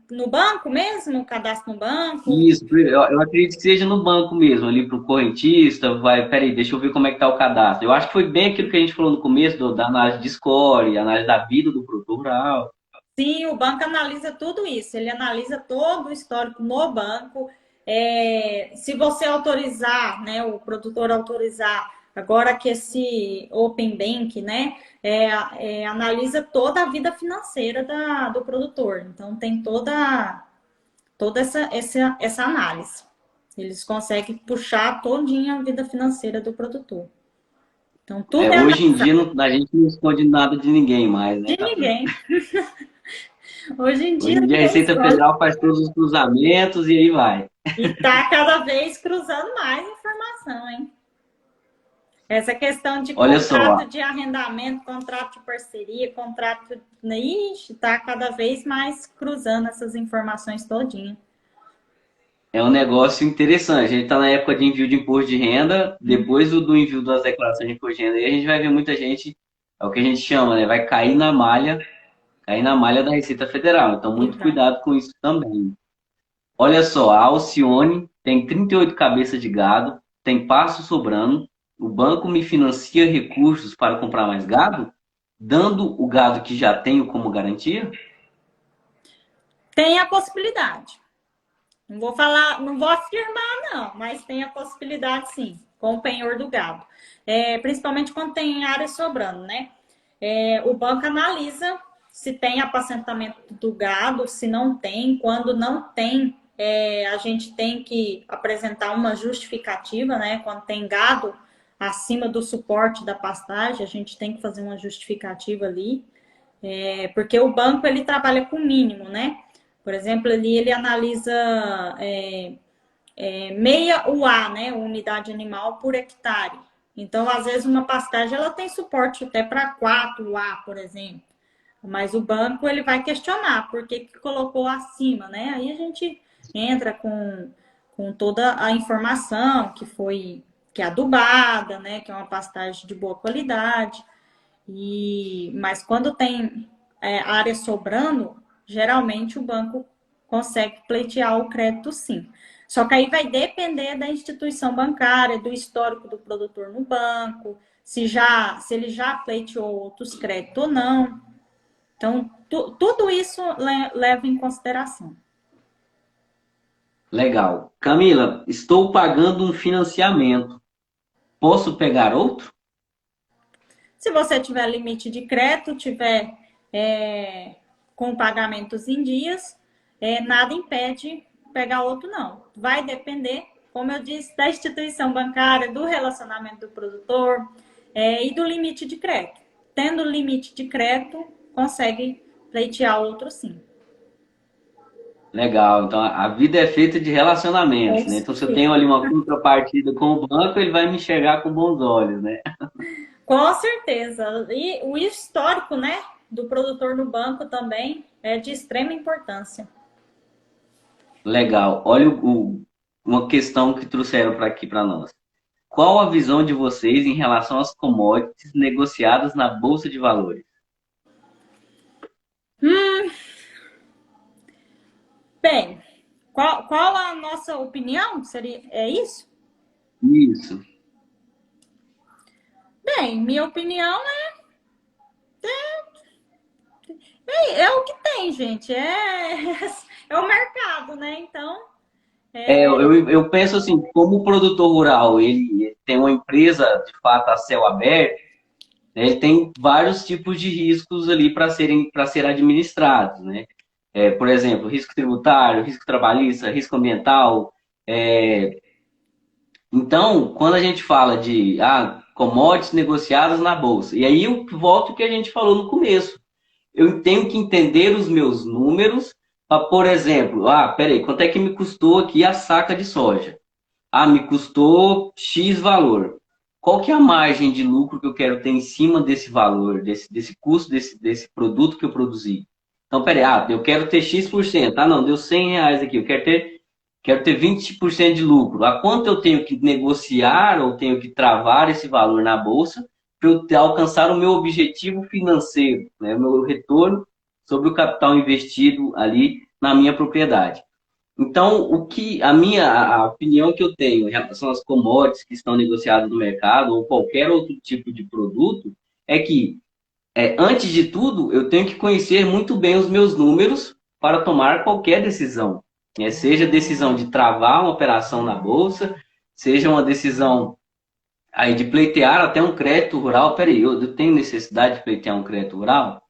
no banco mesmo? Cadastro no banco? Isso, eu acredito que seja no banco mesmo, ali para o correntista, peraí, deixa eu ver como é que está o cadastro. Eu acho que foi bem aquilo que a gente falou no começo, da análise de score, análise da vida do produtor rural. Sim, o banco analisa tudo isso. Ele analisa todo o histórico no banco. Se você autorizar, né, o produtor autorizar, agora que esse Open Bank, né, analisa toda a vida financeira do produtor. Então, tem toda essa análise. Eles conseguem puxar todinha a vida financeira do produtor. Então, tudo é Hoje em analisado. dia a gente não esconde nada de ninguém mais, né, De Camila? ninguém. Hoje em Hoje dia, em dia a ninguém Receita esconde. Federal faz todos os cruzamentos e aí vai. E está cada vez cruzando mais informação, hein? Essa questão de Olha contrato só, de arrendamento, contrato de parceria, contrato. Ixi, está cada vez mais cruzando essas informações todinha. é um negócio interessante. A gente está na época de envio de imposto de renda, depois do envio das declarações de imposto de renda, aí a gente vai ver muita gente, é o que a gente chama, né? Vai cair na malha da Receita Federal. Então, muito cuidado com isso também. Olha só, a Alcione tem 38 cabeças de gado, tem pasto sobrando, o banco me financia recursos para comprar mais gado, dando o gado que já tenho como garantia? Tem a possibilidade. Não vou falar, não vou afirmar, não, mas tem a possibilidade sim, com o penhor do gado. Principalmente quando tem área sobrando, né? O banco analisa se tem apacentamento do gado, se não tem. Quando não tem, a gente tem que apresentar uma justificativa, né? Quando tem gado acima do suporte da pastagem, a gente tem que fazer uma justificativa ali, porque o banco ele trabalha com mínimo, né? Por exemplo, ali ele analisa meia UA, né? Unidade animal por hectare. Então, às vezes, uma pastagem ela tem suporte até para 4 UA, por exemplo. Mas o banco ele vai questionar por que colocou acima, né? Aí a gente entra com toda a informação que é adubada, né? Que é uma pastagem de boa qualidade. Mas quando tem área sobrando, geralmente o banco consegue pleitear o crédito sim. Só que aí vai depender da instituição bancária, do histórico do produtor no banco, se ele já pleiteou outros créditos ou não. Então, tudo isso leva em consideração. Legal. Camila, estou pagando um financiamento. Posso pegar outro? Se você tiver limite de crédito, tiver com pagamentos em dias, nada impede pegar outro, não. Vai depender, como eu disse, da instituição bancária, do relacionamento do produtor e do limite de crédito. Tendo limite de crédito, consegue pleitear outro sim. Legal. Então a vida é feita de relacionamentos, Com né? Então se eu tenho certeza. ali uma contrapartida com o banco, ele vai me enxergar com bons olhos, né? Com certeza. E o histórico, né, do produtor no banco também é de extrema importância. Legal. Olha uma questão que trouxeram para aqui para nós. Qual a visão de vocês em relação às commodities negociadas na Bolsa de Valores? Bem, qual a nossa opinião? É isso? Isso. Bem, minha opinião é o que tem, gente. É o mercado, né? Então, Eu penso assim, como o produtor rural ele tem uma empresa de fato a céu aberto, né, ele tem vários tipos de riscos ali para ser administrados, né? Por exemplo, risco tributário, risco trabalhista, risco ambiental. Então, quando a gente fala de commodities negociadas na bolsa, e aí eu volto ao que a gente falou no começo. Eu tenho que entender os meus números, por exemplo, peraí, quanto é que me custou aqui a saca de soja? Me custou X valor. Qual que é a margem de lucro que eu quero ter em cima desse valor, desse custo, desse produto que eu produzi? Então, peraí, eu quero ter X%. Não, deu R$ 100 aqui, eu quero ter 20% de lucro. A quanto eu tenho que negociar ou tenho que travar esse valor na bolsa para eu alcançar o meu objetivo financeiro, né? O meu retorno sobre o capital investido ali na minha propriedade. Então, a opinião que eu tenho em relação às commodities que estão negociadas no mercado ou qualquer outro tipo de produto é que, antes de tudo, eu tenho que conhecer muito bem os meus números para tomar qualquer decisão, né? Seja decisão de travar uma operação na bolsa, seja uma decisão aí de pleitear até um crédito rural. Peraí, eu tenho necessidade de pleitear um crédito rural?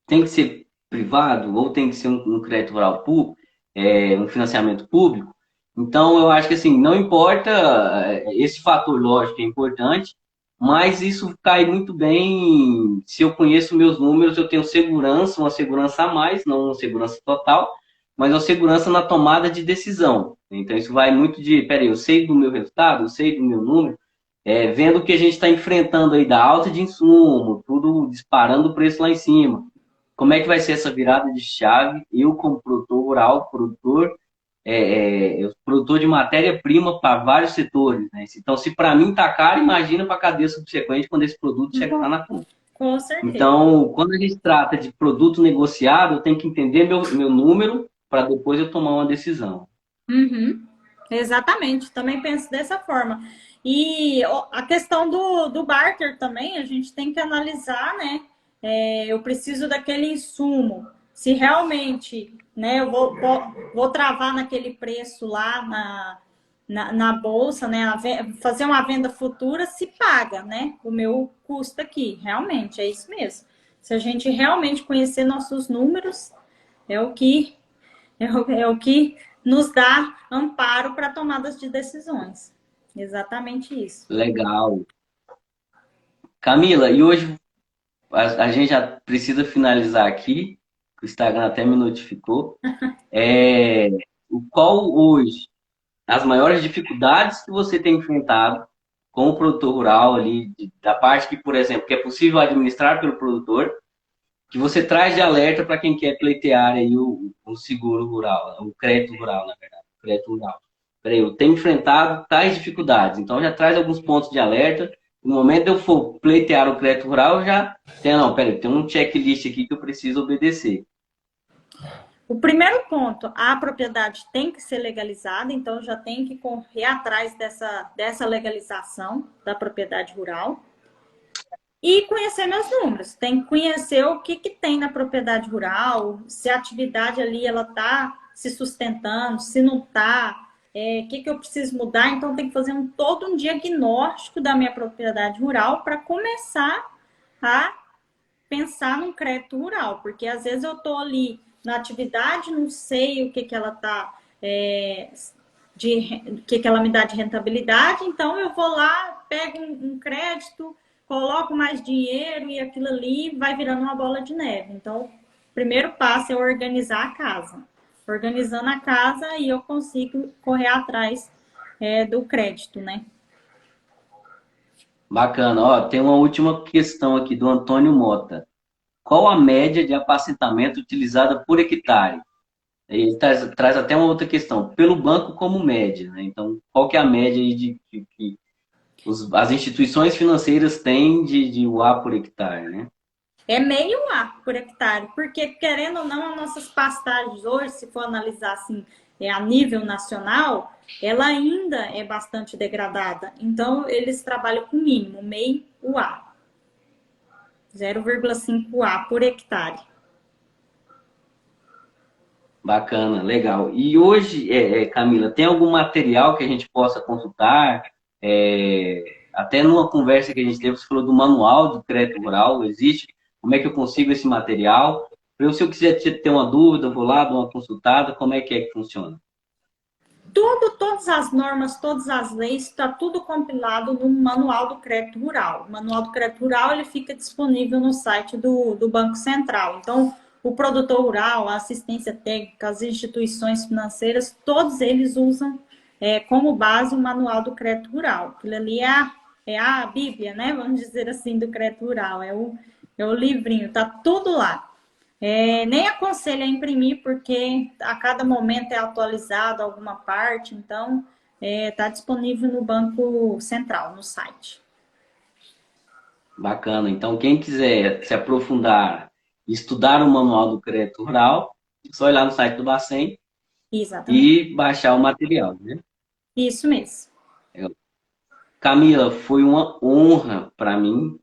Tem que ser privado ou tem que ser um crédito rural público, um financiamento público? Então, eu acho que assim, não importa, esse fator lógico é importante, mas isso cai muito bem. Se eu conheço meus números, eu tenho segurança, uma segurança a mais, não uma segurança total, mas uma segurança na tomada de decisão. Então, isso vai muito de, peraí, eu sei do meu resultado, eu sei do meu número, vendo o que a gente está enfrentando aí da alta de insumo, tudo disparando o preço lá em cima. Como é que vai ser essa virada de chave? Eu, como produtor rural, produtor de matéria-prima para vários setores, né? Então, se para mim tá caro, imagina para a cadeia subsequente quando esse produto chegar na conta. Com certeza. Então, quando a gente trata de produto negociado, eu tenho que entender meu número para depois eu tomar uma decisão. Uhum. Exatamente, também penso dessa forma. E a questão do barter também, a gente tem que analisar, né? Eu preciso daquele insumo. Se realmente, né, eu vou travar naquele preço lá na bolsa, né? Fazer uma venda futura se paga, né? O meu custo aqui, realmente, é isso mesmo. Se a gente realmente conhecer nossos números, é o que é o que nos dá amparo para tomadas de decisões. Exatamente isso. Legal. Camila, e hoje a gente já precisa finalizar aqui, o Instagram até me notificou. Qual hoje as maiores dificuldades que você tem enfrentado com o produtor rural ali, da parte que, por exemplo, que é possível administrar pelo produtor, que você traz de alerta para quem quer pleitear aí o seguro rural, o crédito rural, na verdade, o crédito rural. Peraí, eu tenho enfrentado tais dificuldades, então já traz alguns pontos de alerta. No momento que eu for pleitear o crédito rural, eu já tenho, não, peraí, tem um checklist aqui que eu preciso obedecer. O primeiro ponto, a propriedade tem que ser legalizada, então já tem que correr atrás dessa legalização da propriedade rural. E conhecer meus números, tem que conhecer o que tem na propriedade rural, se a atividade ali ela está se sustentando, se não está, o que eu preciso mudar. Então, tem que fazer todo um diagnóstico da minha propriedade rural para começar a pensar num crédito rural, porque às vezes eu estou ali na atividade, não sei o que ela está, o que ela me dá de rentabilidade, então eu vou lá, pego um crédito, coloco mais dinheiro e aquilo ali vai virando uma bola de neve. Então, o primeiro passo é organizar a casa. Organizando a casa, aí eu consigo correr atrás do crédito, né? Bacana. Ó, tem uma última questão aqui do Antônio Mota. Qual a média de apacentamento utilizada por hectare? Ele traz até uma outra questão, pelo banco como média, né? Então, qual que é a média aí que as instituições financeiras têm de UA por hectare, né? É meio ar por hectare, porque querendo ou não, as nossas pastagens hoje, se for analisar assim, a nível nacional, ela ainda é bastante degradada. Então, eles trabalham com mínimo, meio UA. 0,5 A por hectare. Bacana, legal. E hoje, Camila, tem algum material que a gente possa consultar? Até numa conversa que a gente teve, você falou do manual do crédito rural, existe? Como é que eu consigo esse material? Se eu quiser ter uma dúvida, eu vou lá, dou uma consultada, como é que funciona? Todas as normas, todas as leis, está tudo compilado no Manual do Crédito Rural. O Manual do Crédito Rural ele fica disponível no site do Banco Central. Então, o produtor rural, a assistência técnica, as instituições financeiras, todos eles usam como base o Manual do Crédito Rural. Aquilo ali é a Bíblia, né? Vamos dizer assim, do crédito rural. É o livrinho, tá tudo lá. Nem aconselho a imprimir, porque a cada momento é atualizado alguma parte, então está disponível no Banco Central, no site. Bacana. Então, quem quiser se aprofundar, estudar o manual do crédito rural, é só ir lá no site do Bacen Exatamente. e baixar o material, né? Isso mesmo. Camila, foi uma honra para mim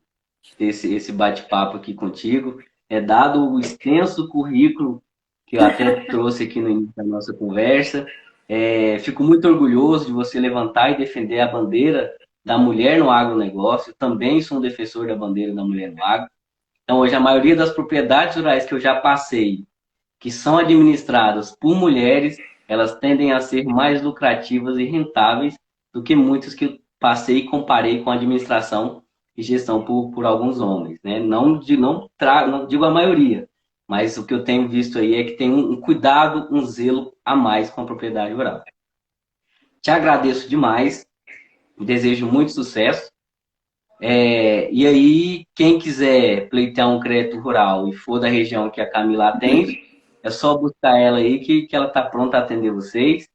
ter esse bate-papo aqui contigo. Dado o extenso currículo que eu até trouxe aqui no início da nossa conversa, fico muito orgulhoso de você levantar e defender a bandeira da mulher no agronegócio. Também sou um defensor da bandeira da mulher no agro. Então, hoje, a maioria das propriedades rurais que eu já passei, que são administradas por mulheres, elas tendem a ser mais lucrativas e rentáveis do que muitas que eu passei e comparei com a administração e gestão por alguns homens, né? Não digo a maioria, mas o que eu tenho visto aí é que tem um cuidado, um zelo a mais com a propriedade rural. Te agradeço demais, desejo muito sucesso. E aí, quem quiser pleitear um crédito rural e for da região que a Camila atende, é só buscar ela aí que ela está pronta a atender vocês.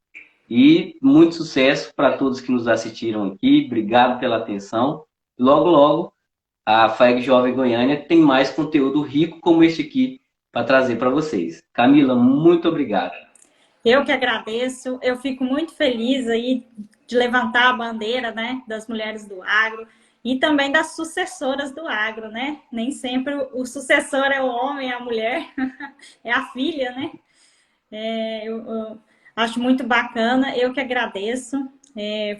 E muito sucesso para todos que nos assistiram aqui. Obrigado pela atenção. Logo, logo, a FAEG Jovem Goiânia tem mais conteúdo rico como este aqui para trazer para vocês. Camila, muito obrigado. Eu que agradeço, eu fico muito feliz aí de levantar a bandeira, né, das mulheres do agro e também das sucessoras do agro, né? Nem sempre o sucessor é o homem, é a mulher, é a filha, né? Eu acho muito bacana, eu que agradeço.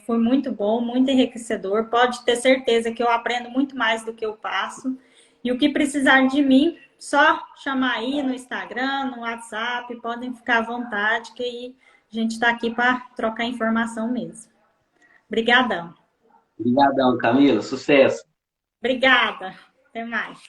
Foi muito bom, muito enriquecedor. Pode ter certeza que eu aprendo muito mais do que eu passo. E o que precisar de mim, só chamar aí no Instagram, no WhatsApp, podem ficar à vontade, que aí a gente está aqui para trocar informação mesmo. Obrigadão. Obrigadão, Camila. Sucesso. Obrigada. Até mais.